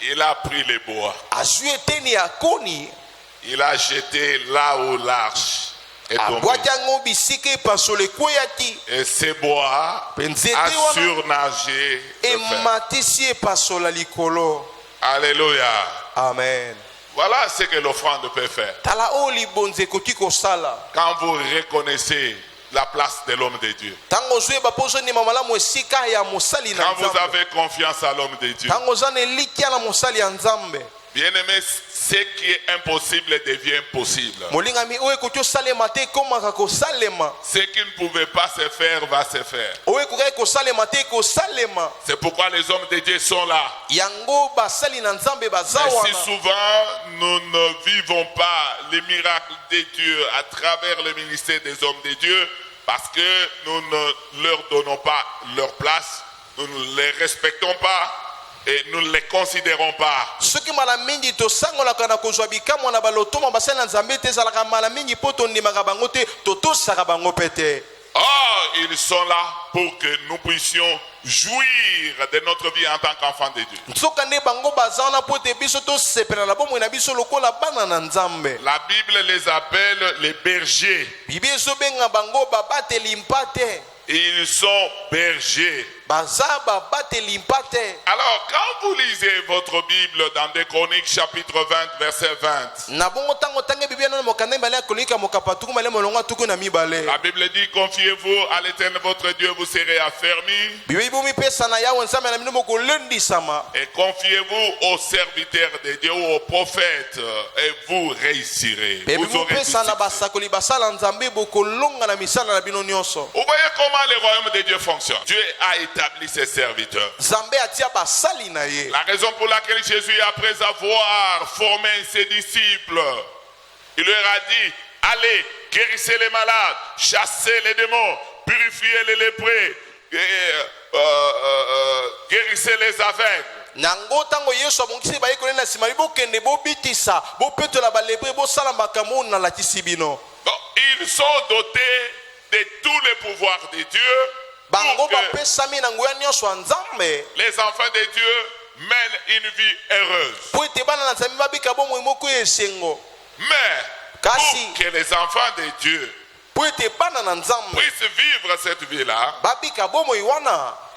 Il a pris les bois. Il a jeté là où l'arche est tombée. Et ces bois a surnagé le fer. Alléluia. Amen. Voilà ce que l'offrande peut faire. Quand vous reconnaissez la place de l'homme de Dieu. Quand vous avez confiance à l'homme de Dieu. Bien aimé, ce qui est impossible devient possible. Ce qui ne pouvait pas se faire va se faire. C'est pourquoi les hommes de Dieu sont là. Mais si souvent nous ne vivons pas les miracles de Dieu à travers le ministère des hommes de Dieu, parce que nous ne leur donnons pas leur place, nous ne les respectons pas et nous ne les considérons pas. Oh, ils sont là pour que nous puissions jouir de notre vie en tant qu'enfants de Dieu. La Bible les appelle les bergers. Ils sont bergers. Alors, quand vous lisez votre Bible dans des Chroniques chapitre 20, verset 20, la Bible dit, confiez-vous à l'Éternel votre Dieu, vous serez affermis. Et confiez-vous aux serviteurs de Dieu ou aux prophètes, et vous réussirez. Vous aurez du succès. Vous voyez comment le royaume de Dieu fonctionne. Dieu a établi ses serviteurs. La raison pour laquelle Jésus, après avoir formé ses disciples, il leur a dit, allez, guérissez les malades, chassez les démons, purifiez les lépreux, guérissez les aveugles. Donc, ils sont dotés de tous les pouvoirs de Dieu pour que les enfants de Dieu mènent une vie heureuse. Mais pour que les enfants de Dieu puissent vivre cette vie-là,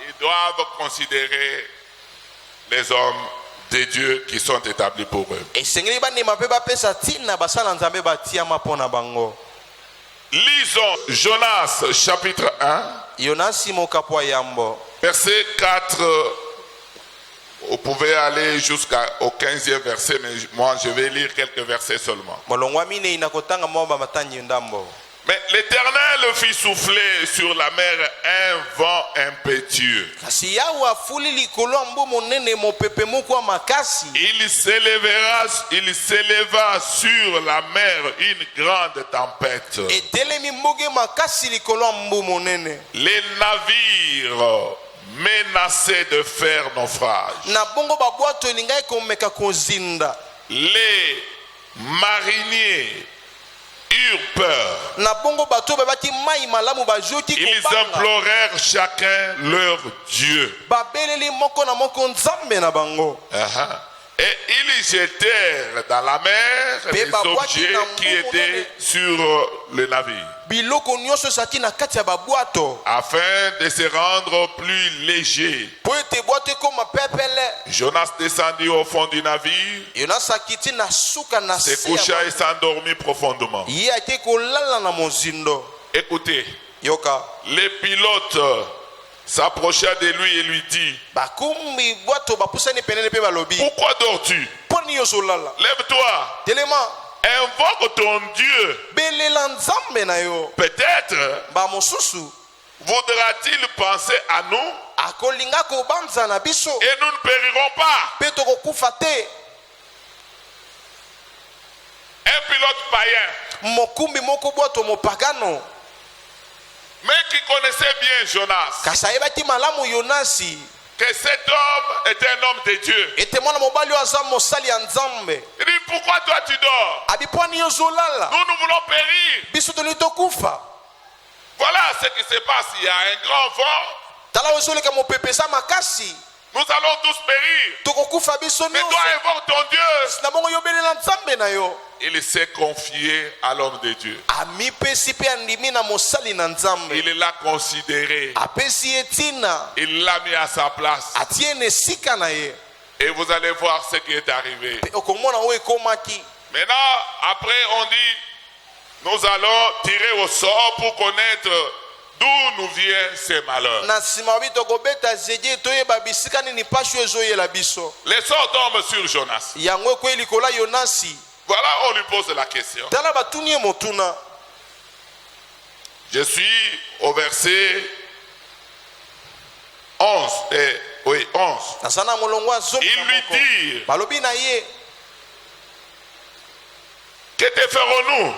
ils doivent considérer les hommes de Dieu qui sont établis pour eux. Lisons Jonas chapitre 1, verset 4. Vous pouvez aller jusqu'au 15e verset, mais moi je vais lire quelques versets seulement. Mais l'Éternel fit souffler sur la mer un vent impétueux. Il s'éleva sur la mer une grande tempête. Les navires menaçaient de faire naufrage. Les mariniers eurent peur. Ils implorèrent chacun leur Dieu. Et ils Ils jetèrent dans la mer les objets qui étaient sur le navire, biloko nyonso ezalaki na kati ya babwato afin de se rendre plus léger. po ete bwato ekoma pepele. Jonas descendit au fond du navire, Yonas akiti na suka na se se ya coucha et s'endormit profondément. ye ake kolala na mozindo. Écoutez, Yoka le pilote s'approcha de lui et lui dit: bakumbi bwato bapusani penene pe balobi pourquoi dors-tu? mponi yo ozolala? Lève-toi, telema invoque ton Dieu. belela nzambe na yo. Peut-être bamosusu voudra-t-il penser à nous akolinga kobanza na biso et nous ne périrons pas. mpe tokokufa te. Un pilote païen, mokumbi moko bwato mopagano mais qui connaissait bien Jonas, kasi ayebaki malamu Yonasi que cet homme était un homme de Dieu. ete mwana mobali oyo aza mosali ya nzambe. Il dit: pourquoi toi tu dors? abi mponi yo ozolala? Nous voulons périr. biso tolingi tokufa. Voilà ce qui se passe. Il y a un grand vent. tala oyo ezoleka mopepesa makasi Nous allons tous périr. tokokufa biso Mais nyonso. toi invoque ton Dieu. na bongo yobelela nzambe na yo. Il s'est confié à l'homme de Dieu. amipesi mpe andimi na mosali na nzambe. Il l'a considéré. apesi ye ntina Il l'a mis à sa place. atie na esika na ye. Et vous allez voir ce qui est arrivé. mpe okomona oyo ekomaki. Maintenant, après, on dit: nous allons tirer au sort pour connaître d'où nous vient ce malheur. na nsima babi tokobeta zedi toyeba bisika nini mpasi oyo ezoyela biso. Les sorts tombent sur Jonas. yango ekwei likolo ya Yonasi. Voilà, on lui pose la question. tala batuni ye motuna. Je suis au verset 11. Oui, 11. naza na molongo ya zomi Ils na lui moko. dirent: balobi na ye que te ferons-nous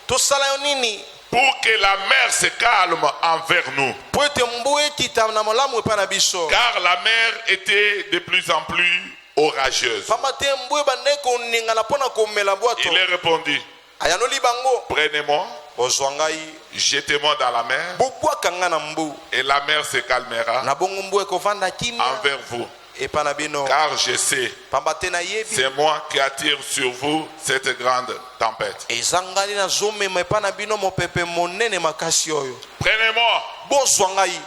tosala yo nini pour que la mer se calme envers nous? po ete mbu ekita na malamu epai na biso. Car la mer était de plus en plus orageuse. pamba te mbu ebandaki koningana mpo na komela bwato. Il leur répondit: ayanoli bango prenez-moi, ozwa ngai jetez-moi dans la mer, bobwaka ngai na mbu et la mer se calmera na bongo mbu ekovanda kimia envers vous. epai na bino. Car je sais, pamba te nayebi c'est moi qui attire sur vous cette grande tempête. eza ngai nazomema epai na bino mopepe monene makasi oyo. Prenez-moi, bozwa ngai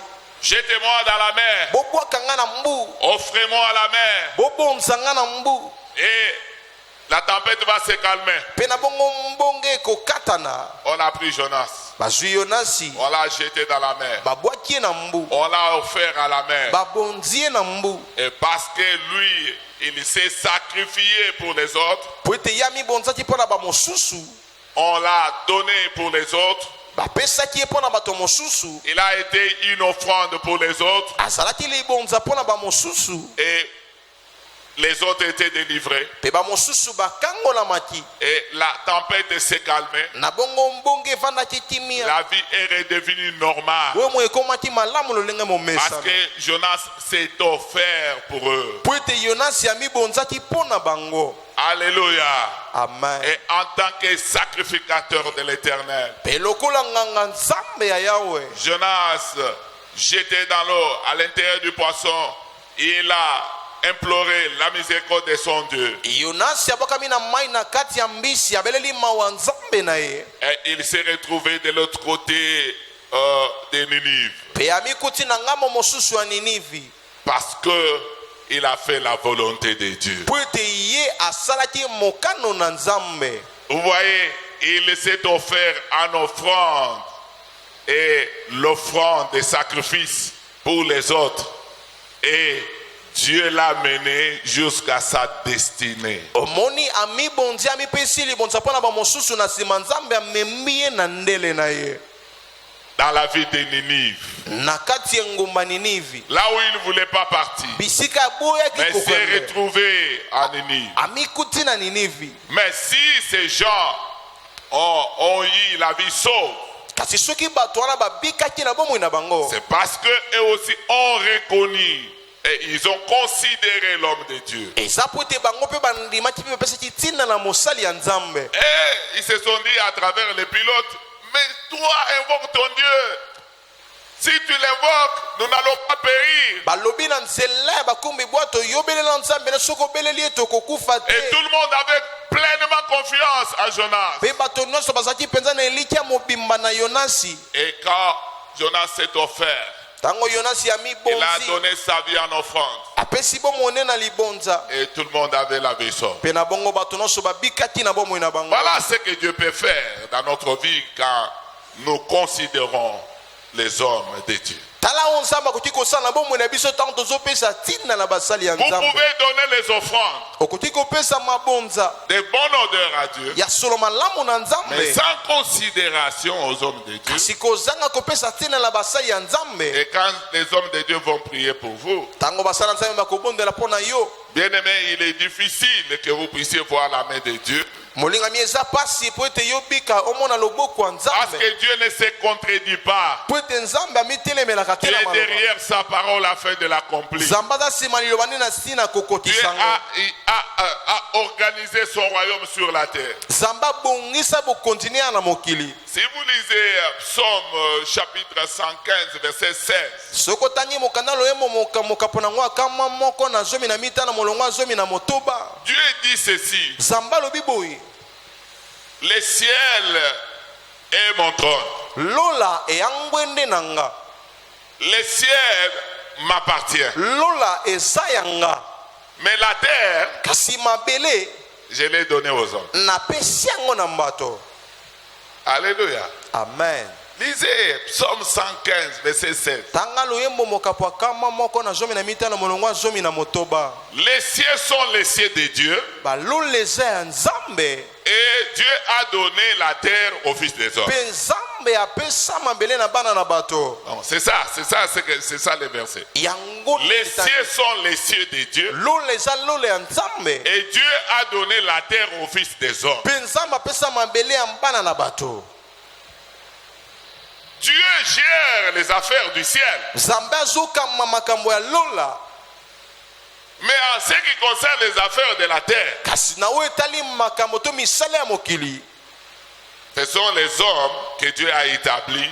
jetez-moi dans la mer, bobwaka ngai na mbu offrez-moi à la mer, bobonza ngai na mbu et la tempête va se calmer. mpe na bongo mbonge ekokatana. On a pris Jonas, bazwi Yonasi on l'a jeté dans la mer, babwaki ye na mbu on l'a offert à la mer. babonzi ye na mbu Et parce que lui, il s'est sacrifié pour les autres, po ete ye amibonzaki mpo na bamosusu on l'a donné pour les autres. bapesaki ye mpo na bato mosusu. Il a été une offrande pour les autres azalaki libonza mpo na bamosusu et les autres étaient délivrés. mpe bamosusu bakangolamaki. Et la tempête s'est calmée. na bongo mbonge evandaki kimia. La vie est redevenue normale bomo ekomaki malamu lolenge parce momesana que Jonas s'est offert pour eux. po ete Yonasi amibonzaki mpo na bango. Alléluia. amen. Et en tant que sacrificateur de l'Éternel, mpe lokola nganga nzambe ya yawe Jonas, jeté dans l'eau à l'intérieur du poisson, il a imploré la miséricorde de son Dieu. Yonasi abwakami na mai na kati ya mbisi abeleli mawa nzambe na ye. Et il s'est retrouvé de l'autre côté de Ninive mpe amikuti na ngambo mosusu ya Ninivi parce que il a fait la volonté de Dieu. po ete ye asalaki mokano na nzambe. Vous voyez, il s'est offert en offrande et l'offrande des sacrifices pour les autres. Et Dieu l'a mené jusqu'à sa destinée. omoni amibonzi amipesi libonza mpo na bamosusu na nsima nzambe amemi ye na ndele na ye Dans la ville de Ninive, na kati ya ngumba Ninivi. là où il ne voulait pas partir, bisika aboyaki mais s'est kokende retrouvé à Ninive. amikuti na Ninivi. Mais si ces gens ont eu la vie sauve, kasi soki bato wana babikaki na bomoi na bango c'est parce qu'eux aussi ont reconnu et ils ont considéré l'homme de Dieu. eza po ete bango mpe bandimaki mpe bapesaki ntina na mosali ya nzambe. Et ils se sont dit à travers les pilotes: mais toi, invoque ton Dieu. Si tu l'invoques, nous n'allons pas périr. balobi na nzela ya bakumbi bwato yobelela nzambe na soko obeleli ye tokokufa Et te tout le monde avait pleinement confiance à Jonas. mpe bato nyonso bazalaki mpenza na elikya mobimba na yonasi Et quand Jonas s'est offert, ntango yonasi ya il a mibonzi donné sa vie en offrande. apesi bomone na libonza Et tout le monde avait la vaisseau. mpe na bongo bato nyonso babikaki na bomoi na bango Voilà ce que Dieu peut faire dans notre vie quand nous considérons les hommes de Dieu. tala oyo nzambe akoki kosala na bomoi na biso ntango tozopesa ntina na basali ya Vous nzambe pouvez donner les offrandes okoki kopesa mabonza de bonne odeur à Dieu, ya solo malamu na mais nzambe sans considération aux hommes de Dieu. kasi kozanga kopesa ntina na basali ya nzambe Et quand les hommes de Dieu vont prier pour vous, ntango basala nzambe bakobondela mpo na yo bien-aimé, il est difficile que vous puissiez voir la main de Dieu. molingami eza pasi po ete yobika omona loboko ya Parce nzambe que Dieu ne se contredit pas. po ete nzambe amitelemelaka te Dieu na est maloba derrière sa parole afin de l'accomplir. nzambe aza nsima liloba nde na ntina Dieu kokotisa ngo a organisé son royaume sur la terre. nzambe abongisa bokontinea na mokili Si vous lisez Psaume chapitre 115, verset 16, soki otangi mokanda loyembo mokapo nango akama moko na zomi na mitano molongo ya zomi na motoba Dieu dit ceci: nzambe alobi boye le ciel est mon trône, lola eyangwende na nga le ciel m'appartient, lola eza ya nga mais la terre, kasi mabele je l'ai donné aux hommes. napesi yango na mbato Alléluia. amen Lisez Psaume 115, verset 16. tanga loyembo mokapo akama moko na zomi na mitano molongo ya zomi na motoba Les cieux sont les cieux de Dieu, balola eza ya nzambe et Dieu a donné la terre aux fils des hommes. mpe nzambe apesa mabele na bana na bato Non, c'est ça le verset. yango Les cieux sont les cieux de Dieu, lola eza lola ya nzambe et Dieu a donné la terre aux fils des hommes. mpe nzambe apesa mabele ya bana na bato Dieu gère les affaires du ciel. nzambe azokama makambo ya lola Mais en ce qui concerne les affaires de la terre, kasi na oyo etali makambo to misala ya mokili ce sont les hommes que Dieu a établis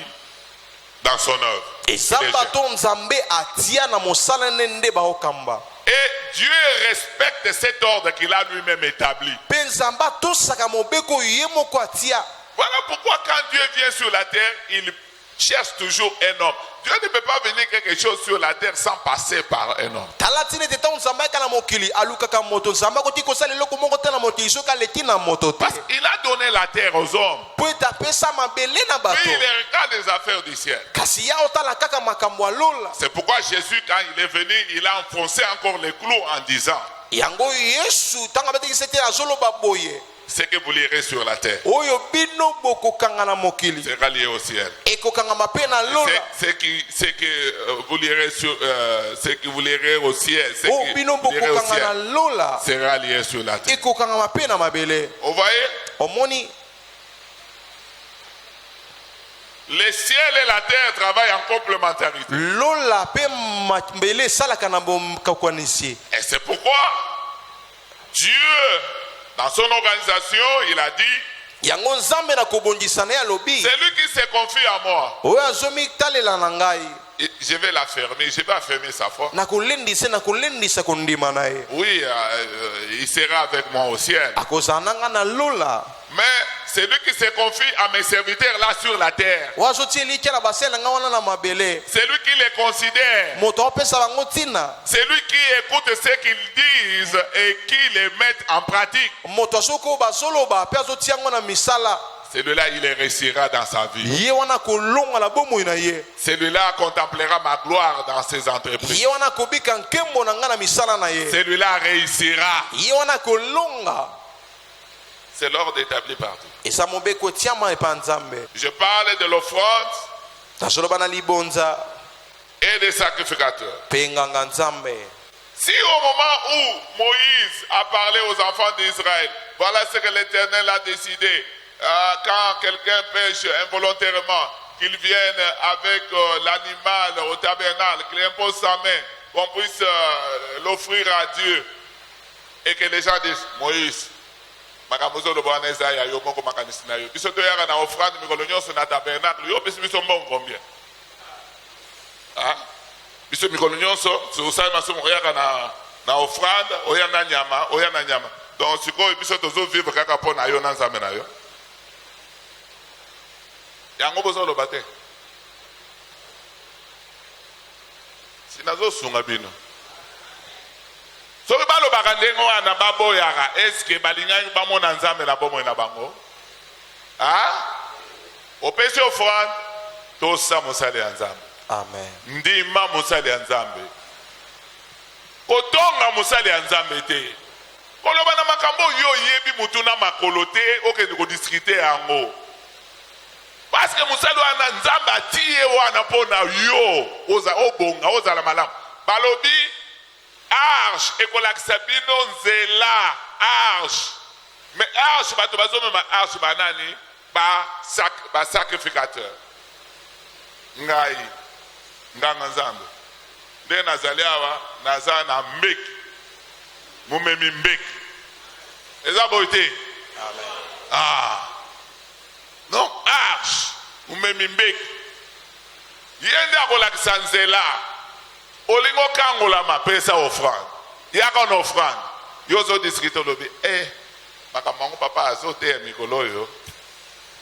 dans son œuvre. eza bato nzambe atia na mosala nde nde baokamba Et Dieu respecte cet ordre qu'il a lui-même établi. mpe nzambe atosaka mobeko ye moko atia Voilà pourquoi quand Dieu vient sur la terre, il cherche toujours un homme. Dieu ne peut pas venir quelque chose sur la terre sans passer par un homme. tala tina ete ntango nzambe ayaka na mokili alukaka moto nzambe akoki kosala eloko moko te na mokili soki aleki na moto te Parce qu'il a donné la terre aux hommes. mpo ete apesa mabele na Puis bato il regarde les affaires du ciel. kasi ya otala kaka makambo ya lola C'est pourquoi Jésus, quand il est venu, il a enfoncé encore les clous en disant: yango yesu ntango abetekisi te azoloba boye ce que vous lirez sur la terre oyo bino bokokanga na mokili sera lié au ciel. ekokangama mpe na lola Ce que vous lirez ce que vous lirez au ciel, ce oyo que bino vous lirez au bokokanga na ciel lola sera lié sur la terre. ekokangama mpe na mabele Vous voyez, omoni le ciel et la terre travaillent en complémentarité. lola mpe mabele esalaka na bokakwanisie Et c'est pourquoi Dieu, dans son organisation, il a dit: yango nzambe na kobongisa na ye alobi celui qui se confie à moi, oyo azomitalela na ngai je vais l'affermir, je vais affermir sa foi. nakolendisa kondima na ye Oui, il sera avec moi au ciel. akozala na ngai na lola Mais celui qui se confie à mes serviteurs là sur la terre, oyo azotia elikya na basele na ngai wana na mabele celui qui les considère, moto aopesa bango ntina celui qui écoute ce qu'ils disent et qui les met en pratique, moto asoki oyo bazoloba mpe azotia yango na misala celui-là, il réussira dans sa vie. ye wana kolonga na bomoi na ye Celui-là contemplera ma gloire dans ses entreprises. ye wana kobika nkembo na ngai na misala na ye Celui-là réussira. ye wana kolonga C'est l'ordre établi par Dieu. eza mobeko etiama epa nzambe Je parle de l'offrande nazoloba na libonza et des sacrificateurs. mpe nganga nzambe Si au moment où Moïse a parlé aux enfants d'Israël, voilà ce que l'Éternel a décidé, quand quelqu'un pêche involontairement, qu'il vienne avec l'animal au tabernacle, qu'il impose sa main, qu'on puisse l'offrir à Dieu, et que les gens disent: Moïse, makamuzo lo bwana Isaya yo moko makanisi na yo biso to yaka na offrande mikolo nyonso na tabernacle yo pesi biso mbongo combien? Ah, biso mikolo nyonso tosali masomo oyaka na offrande oya na nyama donc sikoyo biso tozovivre kaka mpo na yo na nzambe na yo yango bozoloba te sinazosunga bino soki balobaka ndenge wana baboyaka eske balingaki bamona nzambe na bomoi na bango opesi offrande tosa mosali ya nzambe Amen. ndima mosali ya nzambe kotonga mosali ya nzambe te koloba na makambo yo yebi mutu na makolo te okende kodiskute yango parce que mosali wana nzambe atie wana mpo na yo obonga ozala malamu balobi arche ekolakisa bino nzela arche mais arche bato bazomema arche banani basacrificateur ngai nganga nzambe nde nazali awa naza na mbeki mumemi mbeki eza boye te non arche mumemi mbeki ye nde akolakisa nzela olingi okangola mapesa offrande yaka na offrande yo ozodiskite olobi makambo yango papa azoteya mikolo oyo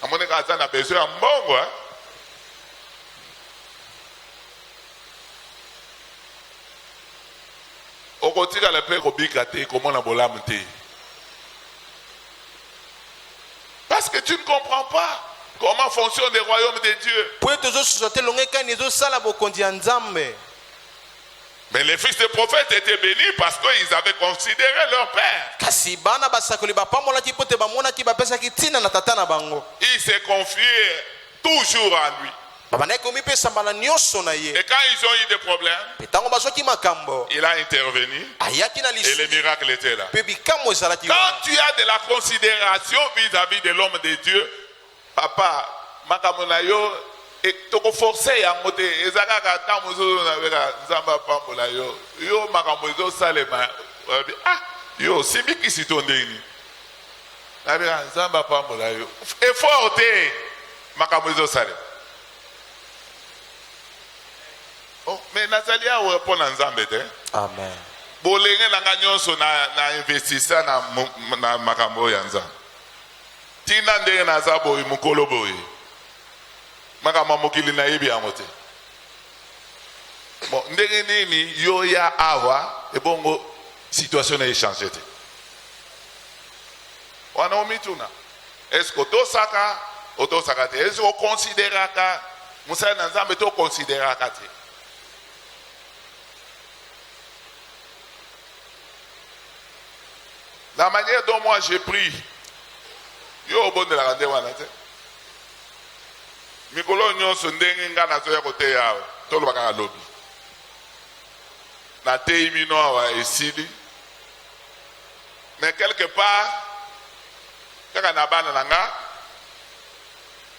amoneka aza na besoin ya mbongo okotikala mpe kobika te komona bolamu te parce que tu ne comprends pas comment fonctionne le royaume de Dieu. Mais les fils des prophètes étaient bénis parce qu'ils avaient considéré leur père. Ils se confiaient toujours à lui. Et quand ils ont eu des problèmes, il a intervenu et le miracle était là. Quand tu as de la considération vis-à-vis de l'homme de Dieu, papa, makamonayo, et toko forcé yango te ezaka ta mozo na beka nzamba pambola yo makamozo salema yo sibiki sitondeni na beka nzamba pambola yo effort te makamozo salema mais nazali awa mpo na nzambe te amen bolenge nanga nyonso na investisa na makambo ya nzambe tina ndenge naza boye mokolo boye makambo mokili nayebi yango te bon ndenge nini yo ya awa ebongo situation na échange te wana omituna eske otosaka te eske okonsideraka mosali na nzambe to okonsideraka te la manière dont moi j'ai pris yo bon de la rande wana te mikolo nyonso ndenge nga nazoya koteya awa tolobaka na lobi nateyi bino awa esili mais quelque part kaka na bana na nga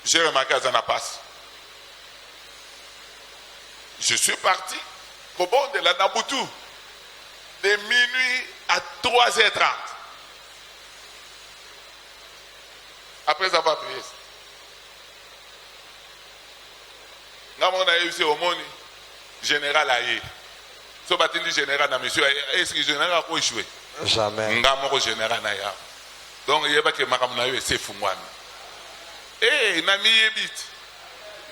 j'ai remarqué aza na passe je suis parti kobondela na butu de minuit à 3h30 après avoir prié ngamona yebisi omoni général aye so batindi général na monsieur est-ce que général ako échoué jamais ngamoko général na ya donc yebaki makambo na yo esefungwana na miyebiti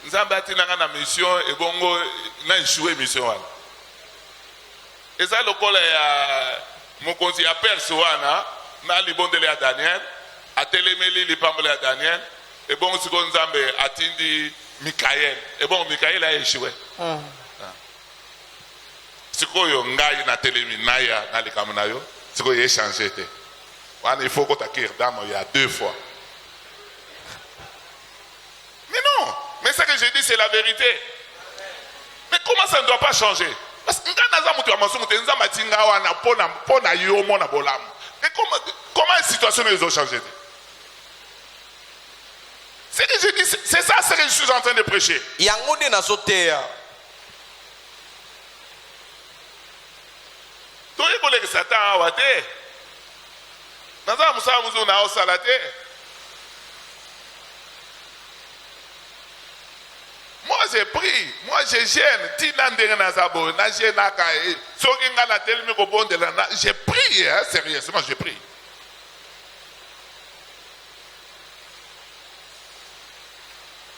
nzambe atinanga na mission ebongo na échoué mission wana eza lokola ya mokonzi ya perse wana na libondele ya Daniel atelemeli lipambolo ya Daniel ebongo siko nzambe atindi Mikael ebongo Mikael a échoué sikoyo ngai na telemi naya na likambo na yo sikoyo échanger te wana il faut kotakir dame il y a 2 fois mais non mais ce que je dis c'est la vérité mais comment ça ne doit pas changer parce que nga naza mutu ya masomo te nzambe atinga wana pona yo mona bolamu mais comment la situation ils ont changé ce que je dis c'est ça ce que je suis en train de prêcher yango de nazoteya toye kolekisa ta awa te naza mosala mosusu na osala te moi j'ai pris. Moi, je gêne. J'ai pris, hein, sérieusement, j'ai pris.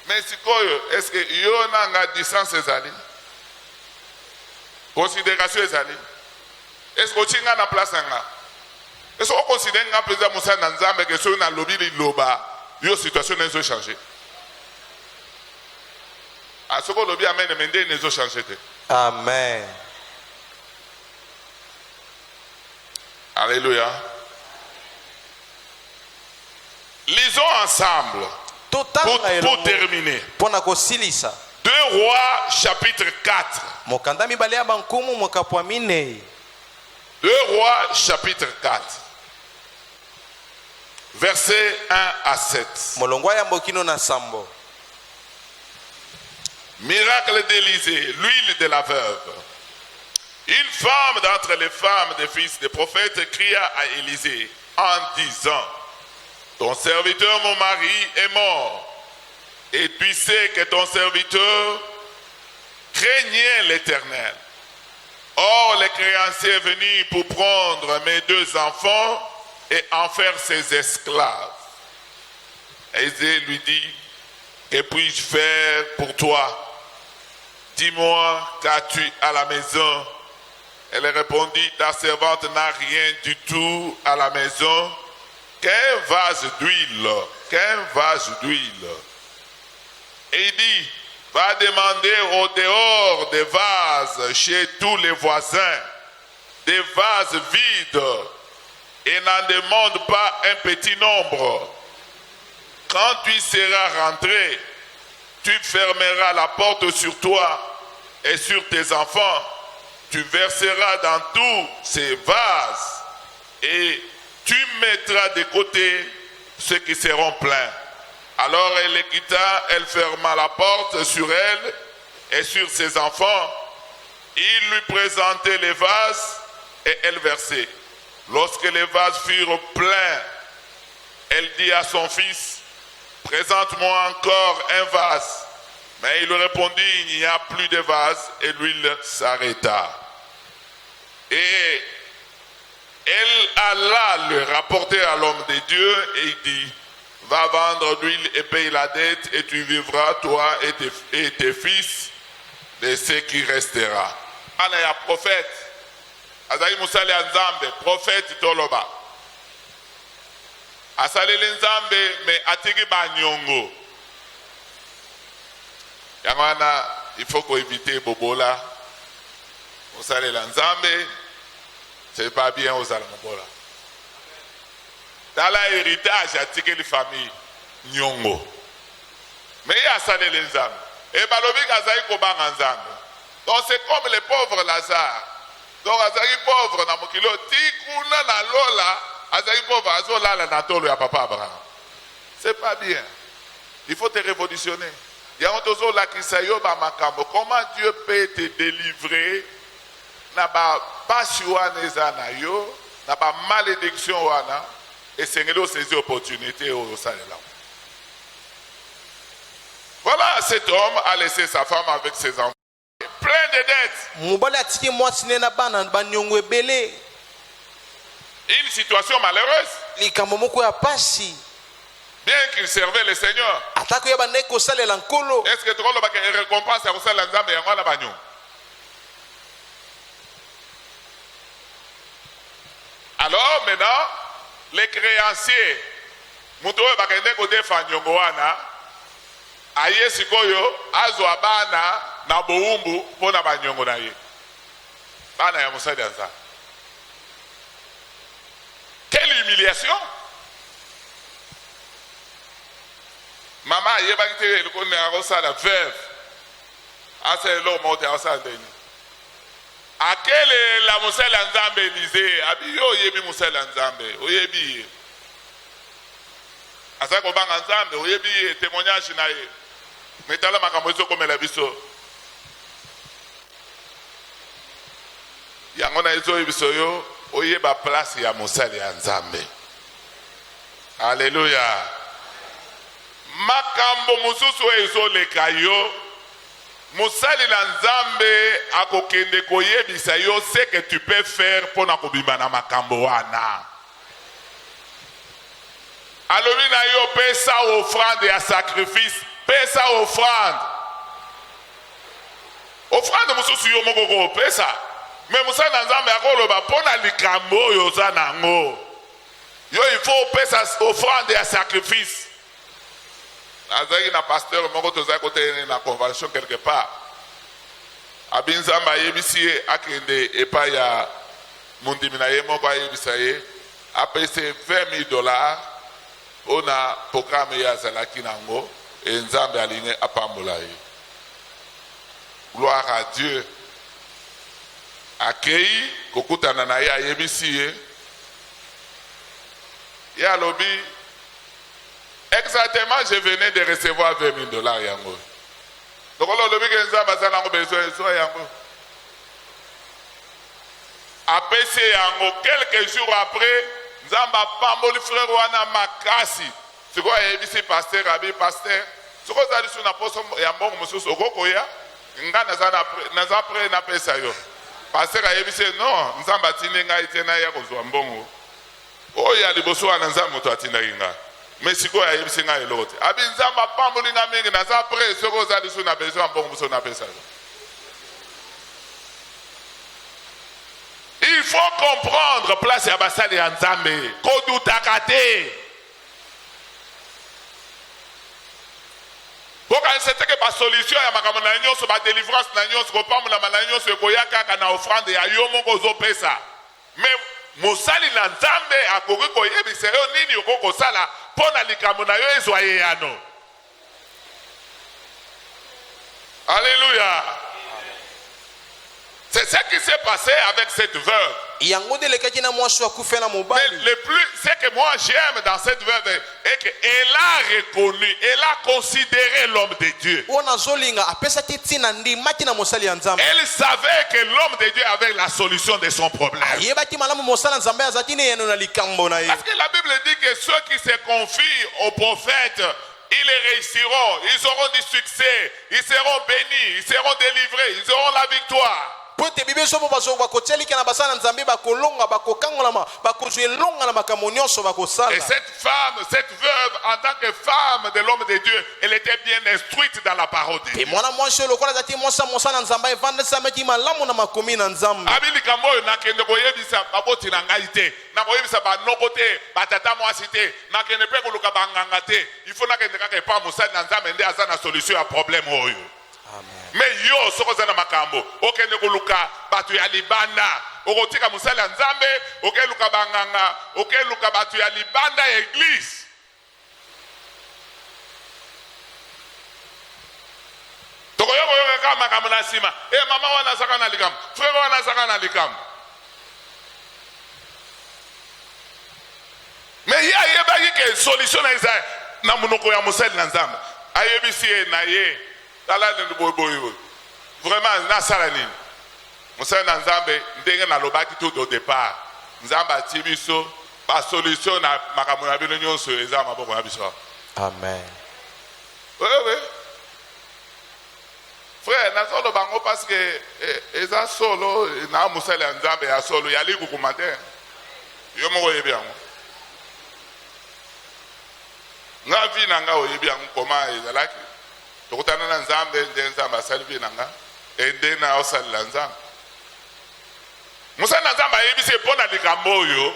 Mais est-ce que y a une distance ezali? Considération ezali? Est-ce que tu as une place? Est-ce qu'on considère que président Moussa Nanzambe que sur un lobby de l'Oba, la situation n'a changé? À ce que le lobby amène n'a changé. Amen. Alléluia. Lisons ensemble. Pour terminer. 2 Rois chapitre 4. 2 Rois chapitre 4. Versets 1 à 7. Miracle d'Élisée, l'huile de la veuve. Une femme d'entre les femmes des fils des prophètes cria à Élisée en disant: ton serviteur, mon mari, est mort. Et tu sais que ton serviteur craignait l'Éternel. Or, le créancier est venu pour prendre mes 2 enfants et en faire ses esclaves. Élisée lui dit: que puis-je faire pour toi? Dis-moi, qu'as-tu à la maison? Elle répondit: ta servante n'a rien du tout à la maison qu'un vase d'huile, Et il dit: va demander au dehors des vases chez tous les voisins, des vases vides, et n'en demande pas un petit nombre. Quand tu seras rentré, tu fermeras la porte sur toi et sur tes enfants. Tu verseras dans tous ces vases et tu mettras de côté ceux qui seront pleins. Alors elle les quitta, elle ferma la porte sur elle et sur ses enfants. Il lui présentait les vases et elle versait. Lorsque les vases furent pleins, elle dit à son fils: présente-moi encore un vase. Mais il lui répondit: il n'y a plus de vase, et l'huile s'arrêta. Et elle alla le rapporter à l'homme de Dieu et il dit: va vendre l'huile et paye la dette et tu vivras, toi et tes fils, de ce qui restera. Ana ya prophète, Azaï Moussali Nzambe, prophète Toloba. Asalele Nzambe, mais atigi banyongo. Yangwana, il faut qu'on évite Bobola. Moussali Nzambe, c'est pas bien aux Alamobola. Dans l'héritage, il y a une famille Nyongo. Mais il y a ça les Nzambe. Et Balobi Kazaï Koba Nzambe. Donc c'est comme les pauvres Lazare. Donc Azaï pauvre na mokilo tikuna na lola, Azaï pauvre azola la natolo ya papa Abraham. C'est pas bien. Il faut te révolutionner. Il y a un tozo la kisayo ba makambo. Comment Dieu peut te délivrer na ba passion nezana yo, na ba malédiction wana. Et Seigneur saisi l'opportunité au Salélam. Voilà, cet homme a laissé sa femme avec ses enfants, plein de dettes. Une situation malheureuse. Bien qu'il servait le Seigneur. Est-ce que tu vois qu'il récompense à Roussel Nzambe et à la bagnon? Alors maintenant, les créanciers, Moutoue Bakende Kode Fanyongoana, Aye Sikoyo, Azoabana, Naboumbu, Pona Banyongo Naye. Bana ya Moussa Dianza. Quelle humiliation! Maman, Yébakite, le connaît à Rosa la veuve. Assez l'homme, on est à Rosa Deni. À quel est la Moussa Nzambe Élisée? Abiyo yebi Moussa Nzambe. Oyebi. Asa ko banga Nzambe, oyebi témoignage na ye. Metala makambo zo comme la biso. Yango na ezo biso yo, oyeba place ya Moussa Nzambe. Alléluia. Makambo mususu ezo leka yo. Mosali na nzambe akokende koyebisa yo ce que tu peux faire pour na kobima na makambo wana. Alobi na yo pesa offrande ya sacrifice, pesa offrande. Offrande mususu yo moko ko pesa. Mais mosali na nzambe akoloba pona likambo yo za nango. Yo il faut pesa offrande ya sacrifice. Nazaki na pasteur moko toza kote na convention quelque part. Abinzamba yebisi akende epa ya mundimi na ye moko ayebisa ye apese $20,000 ona programme ya zalaki nango e nzambe alinge apambola ye. Gloire à Dieu. Akei kokutana na ye ayebisi ye. Ya lobi exactement, je venais de recevoir $20,000 yango. Donc on le dit que nzamba zanango besoin so yango. Après c'est yango quelques jours après, nzamba pamboli frère wana makasi. C'est quoi ebisi pasteur abi pasteur. Soko zali suna poso ya mbongo mususu okokoya. Ngana naza après na pesa yo. Pasteur ebisi non, nzamba tininga itena ya kozwa mbongo. Oya liboso wana nzamba muto atinda inga. Mais si quoi il y a l'autre. Abinzamba pambolina mingi na za après ce que za disu na besoin bon muso na pesa. Il faut comprendre place ya basali ya nzambe. Kodutakate. Pour quand c'était que ba solution ya makambo na nyonso ba délivrance na nyonso ko pambola na nyonso ekoyaka kana offrande ya yo moko zo pesa. Mais mosali na nzambe akoki koyebisa yo nini okokosala pona likambo na yo ezwa ye yano. Alléluia. C'est ce qui s'est passé avec cette veuve. Mais le plus, ce que moi j'aime dans cette veuve est qu'elle a reconnu, elle a considéré l'homme de Dieu. Elle savait que l'homme de Dieu avait la solution de son problème. Parce que la Bible dit que ceux qui se confient aux prophètes, ils réussiront, ils auront du succès, ils seront bénis, ils seront délivrés, ils auront la victoire. Et cette femme, cette veuve, en tant que femme de l'homme de Dieu, elle était bien instruite dans la parole de Dieu. Mais yo sokozana makambo okende kuluka batu ya libanda okotika musala nzambe okeluka banganga okeluka batu ya libanda ya église. Tokoyoko yoka kama makambo na sima mama wana saka na likam frère wana saka na likam. Mais ya yeba ke solution na isa na munoko ya musala na nzambe ayebisi na ye. Vraiment, Nassaranine. Moussa Nzambe, ndenge na lobaki tout au départ. Nzamba tibiso, ba solution na makamuna bilonyo so ezama boko na biso. Amen. Oui, oui. Frère, na solo bango parce que eza solo na Moussa Nzambe ya solo ya liku kumate. Yo mo yebi yango. Nga vi na nga oyebi yango koma ezalaki. Tokutana na nzambe nzamba salvi nanga ende na osala nzambe musa na nzamba yebise pona likambo yo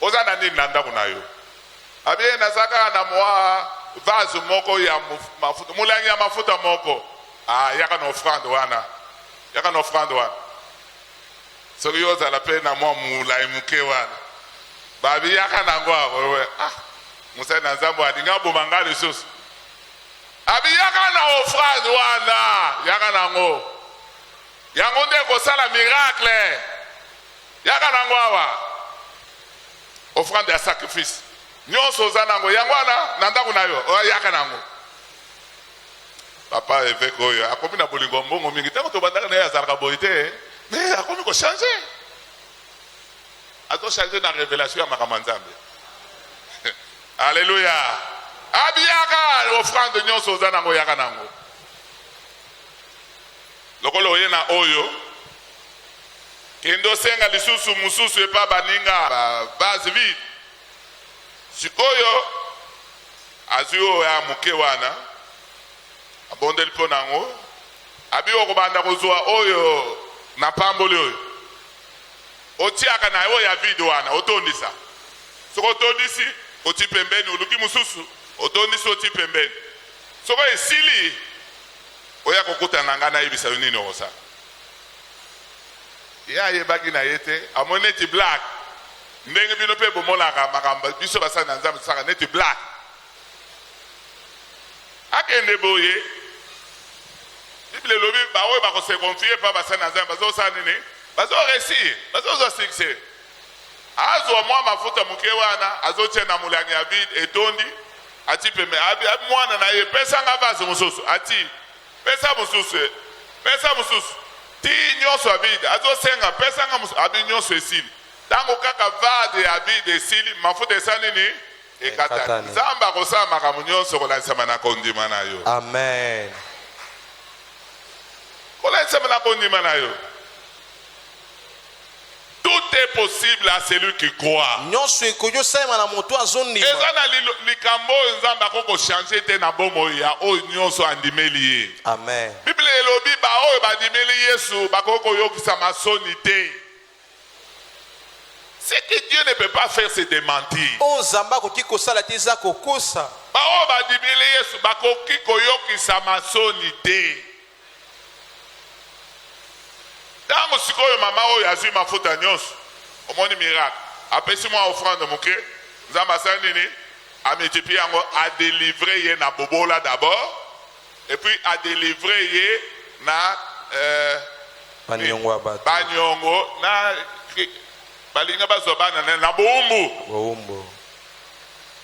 ozana nini na ndako na yo abie na saka na mwa vase moko ya mafuta mulangi ya mafuta moko yaka na offrande wana soki yo zala pe na mwa mulai muke wana babi yaka na ngwa wewe musa na nzambe adinga bomanga lisusu abi yaka na offrande wana yaka nango yango nde kosala miracle yaka nango awa offrande ya sacrifice nyonso oza nango yango wana na ndako na yo yaka nango papa évêque oyo akomi na bolingo mbongo mingi ntango tobandaka na ye azalaka boye te mais akomi kochange azochange na révélation ya makambo ya nzambe. Alléluia. Abiyaka offrande nyonso za nango yaka nango. lokolo oye na oyo kendo senga lisusu mususu epa baninga base vide sikoyo azuyo ya muke wana abondeli mpo nango abiyo kobanda kozwa oyo na pamboli oyo otiaka na oyo ya vide wana otondisa soko otondisi oti pembeni oluki mususu otondisi oti pembeni soko esili oya kokuta na nga nayebisa yo nini okosala ye ayebaki na ye te amoni neti black ndenge bino mpe bomolaka makambo biso basali na nzambe tosaka neti black akende boye bibile elobi baoyo bakose confie mpa basali na nzambe bazosala nini bazoresir bazozwa succès azwa mwa mafuta moke wana azotia na molangi ya vide etondi ati pembe mwana na ye pesanga vase mosusu ati pesa mosusu ti nyonso ya vide azosenga pesanga mosusu abi nyonso esili ntango kaka vade ya vide esili mafuta esali nini ekatani nzambe akosala makambo nyonso kolanisama na kondima na yo amen kolanisama na kondima na yo. Tout est possible à celui qui croit. nyonso ekoki osalema na moto azondima eza na likambo oyo nzambe akoko change te na bomoi ya oyo nyonso andimeli ye amen biblia elobi baoyo bandimeli yesu bakoki koyokisa masoni te. Ce que Dieu ne peut pas faire, c'est de mentir. oyo nzambe akoki kosala te eza kokosa baoyo bandimeli yesu bakoki koyokisa masoni te. Ntango sikoyo mama oyo azwi mafuta nyonso omoni miracle apesi mwa offrande moke nzambe asali nini amultiplie yango adelivre ye na bobola d'abord et puis adelivre ye na banyongo na balinga bazwa bana na bowumbu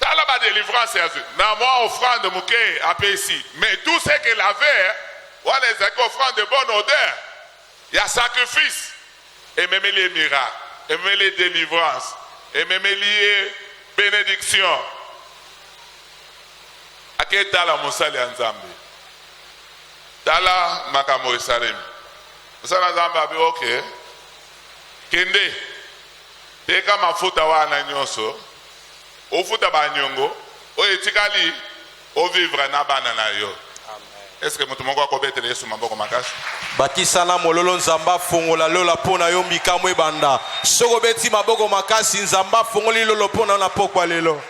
tala badelivrance yazwi na mwa offrande moke apesi mais tout ce qu'il avait wana ezalaki offrande de bonne odeur. Il y a sacrifice, et même les miracles, et même les délivrances, et même les bénédictions. À quel tala mosali anzambe? Tala makamo esalemi. Mosali anzambe abi ok. Kende. Teka mafuta wana nyonso. Ofuta banyongo. Oyetikali. Ovivre na bana na yo. Est-ce que mutu moko akobetela Yesu maboko makasi? bakisana mololo nzambe afongola lola mpo na yo mikamo ebanda soki obeti maboko makasi nzambe afongoli lolo mpo na yo na pokwa lelo.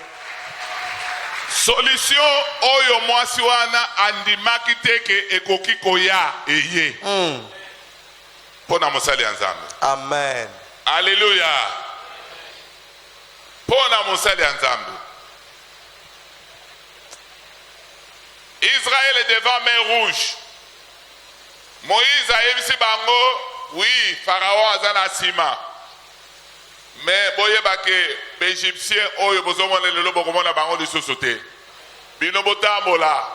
Solution oyo mwasi wana andimaki te ke ekoki koya eye mpo na mosali ya nzambe. amen Alléluia. Mpo na mosali ya nzambe. Israël est devant mer rouge. Moïse a yebisi bango, oui, Pharaon azana sima. Mais boye bake l'Égyptien oyo bozomona lelo bokomona bango lisusu te. Bino botambola.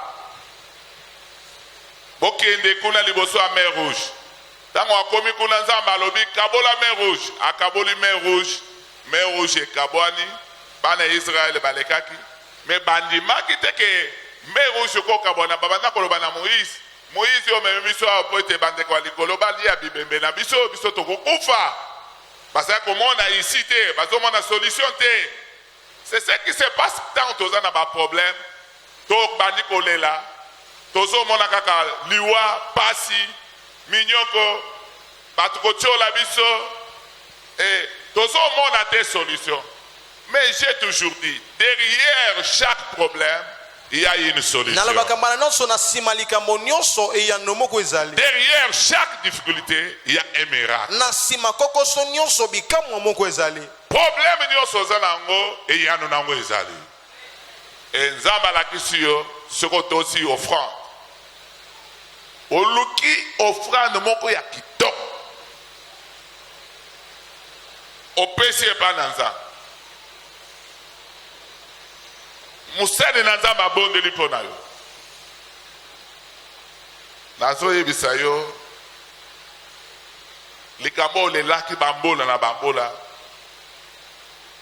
Bokende kuna liboso ya mer rouge. Tango akomi kuna nzambe alobi kabola mer rouge, akaboli mer rouge ekabwani, bana Israël balekaki. Mais bandimaki te ke mer rouge ko kabona babanda koloba na Moïse yo meme biso apo ete bandeko likolo balia bibembe na biso tokokufa basa komona ici te bazomona solution te. C'est ce qui se passe tant toza na ba problème to bandi kolela tozomona kaka liwa pasi minyoko batuko tiola biso et tozomona te solution. Mais j'ai toujours dit derrière chaque problème il y a une solution. Derrière chaque difficulté, il y a un miracle. Problème nyonso zanango et il y a nango ezali. Et nzamba la kisio soko aussi offrande. Oluki offrande moko ya kitoko. Opesi pa nanza. Musade na nzamba abondeli mpo na yo. Nazoyebisa yo likambo olelaki bambola na bambola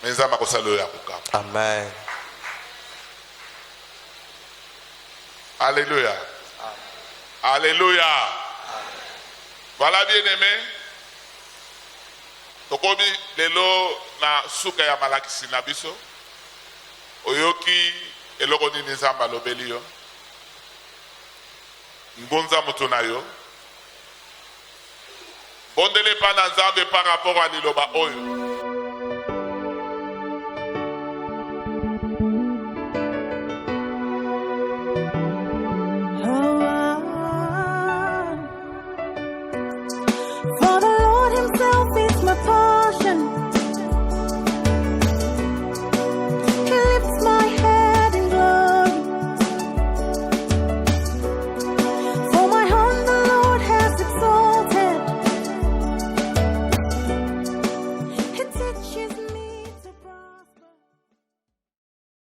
me nzamba akosala oyo akokaba. Amen. Alléluia. Alléluia. Voilà, bien-aimé. Tokobi lelo na suka ya malakisi na biso. Oyoki eloko nini nzambe alobeli yo. Ngonza moto na yo. Bondele pa na nzambe par rapport à liloba oyo. For the Lord himself is my portion.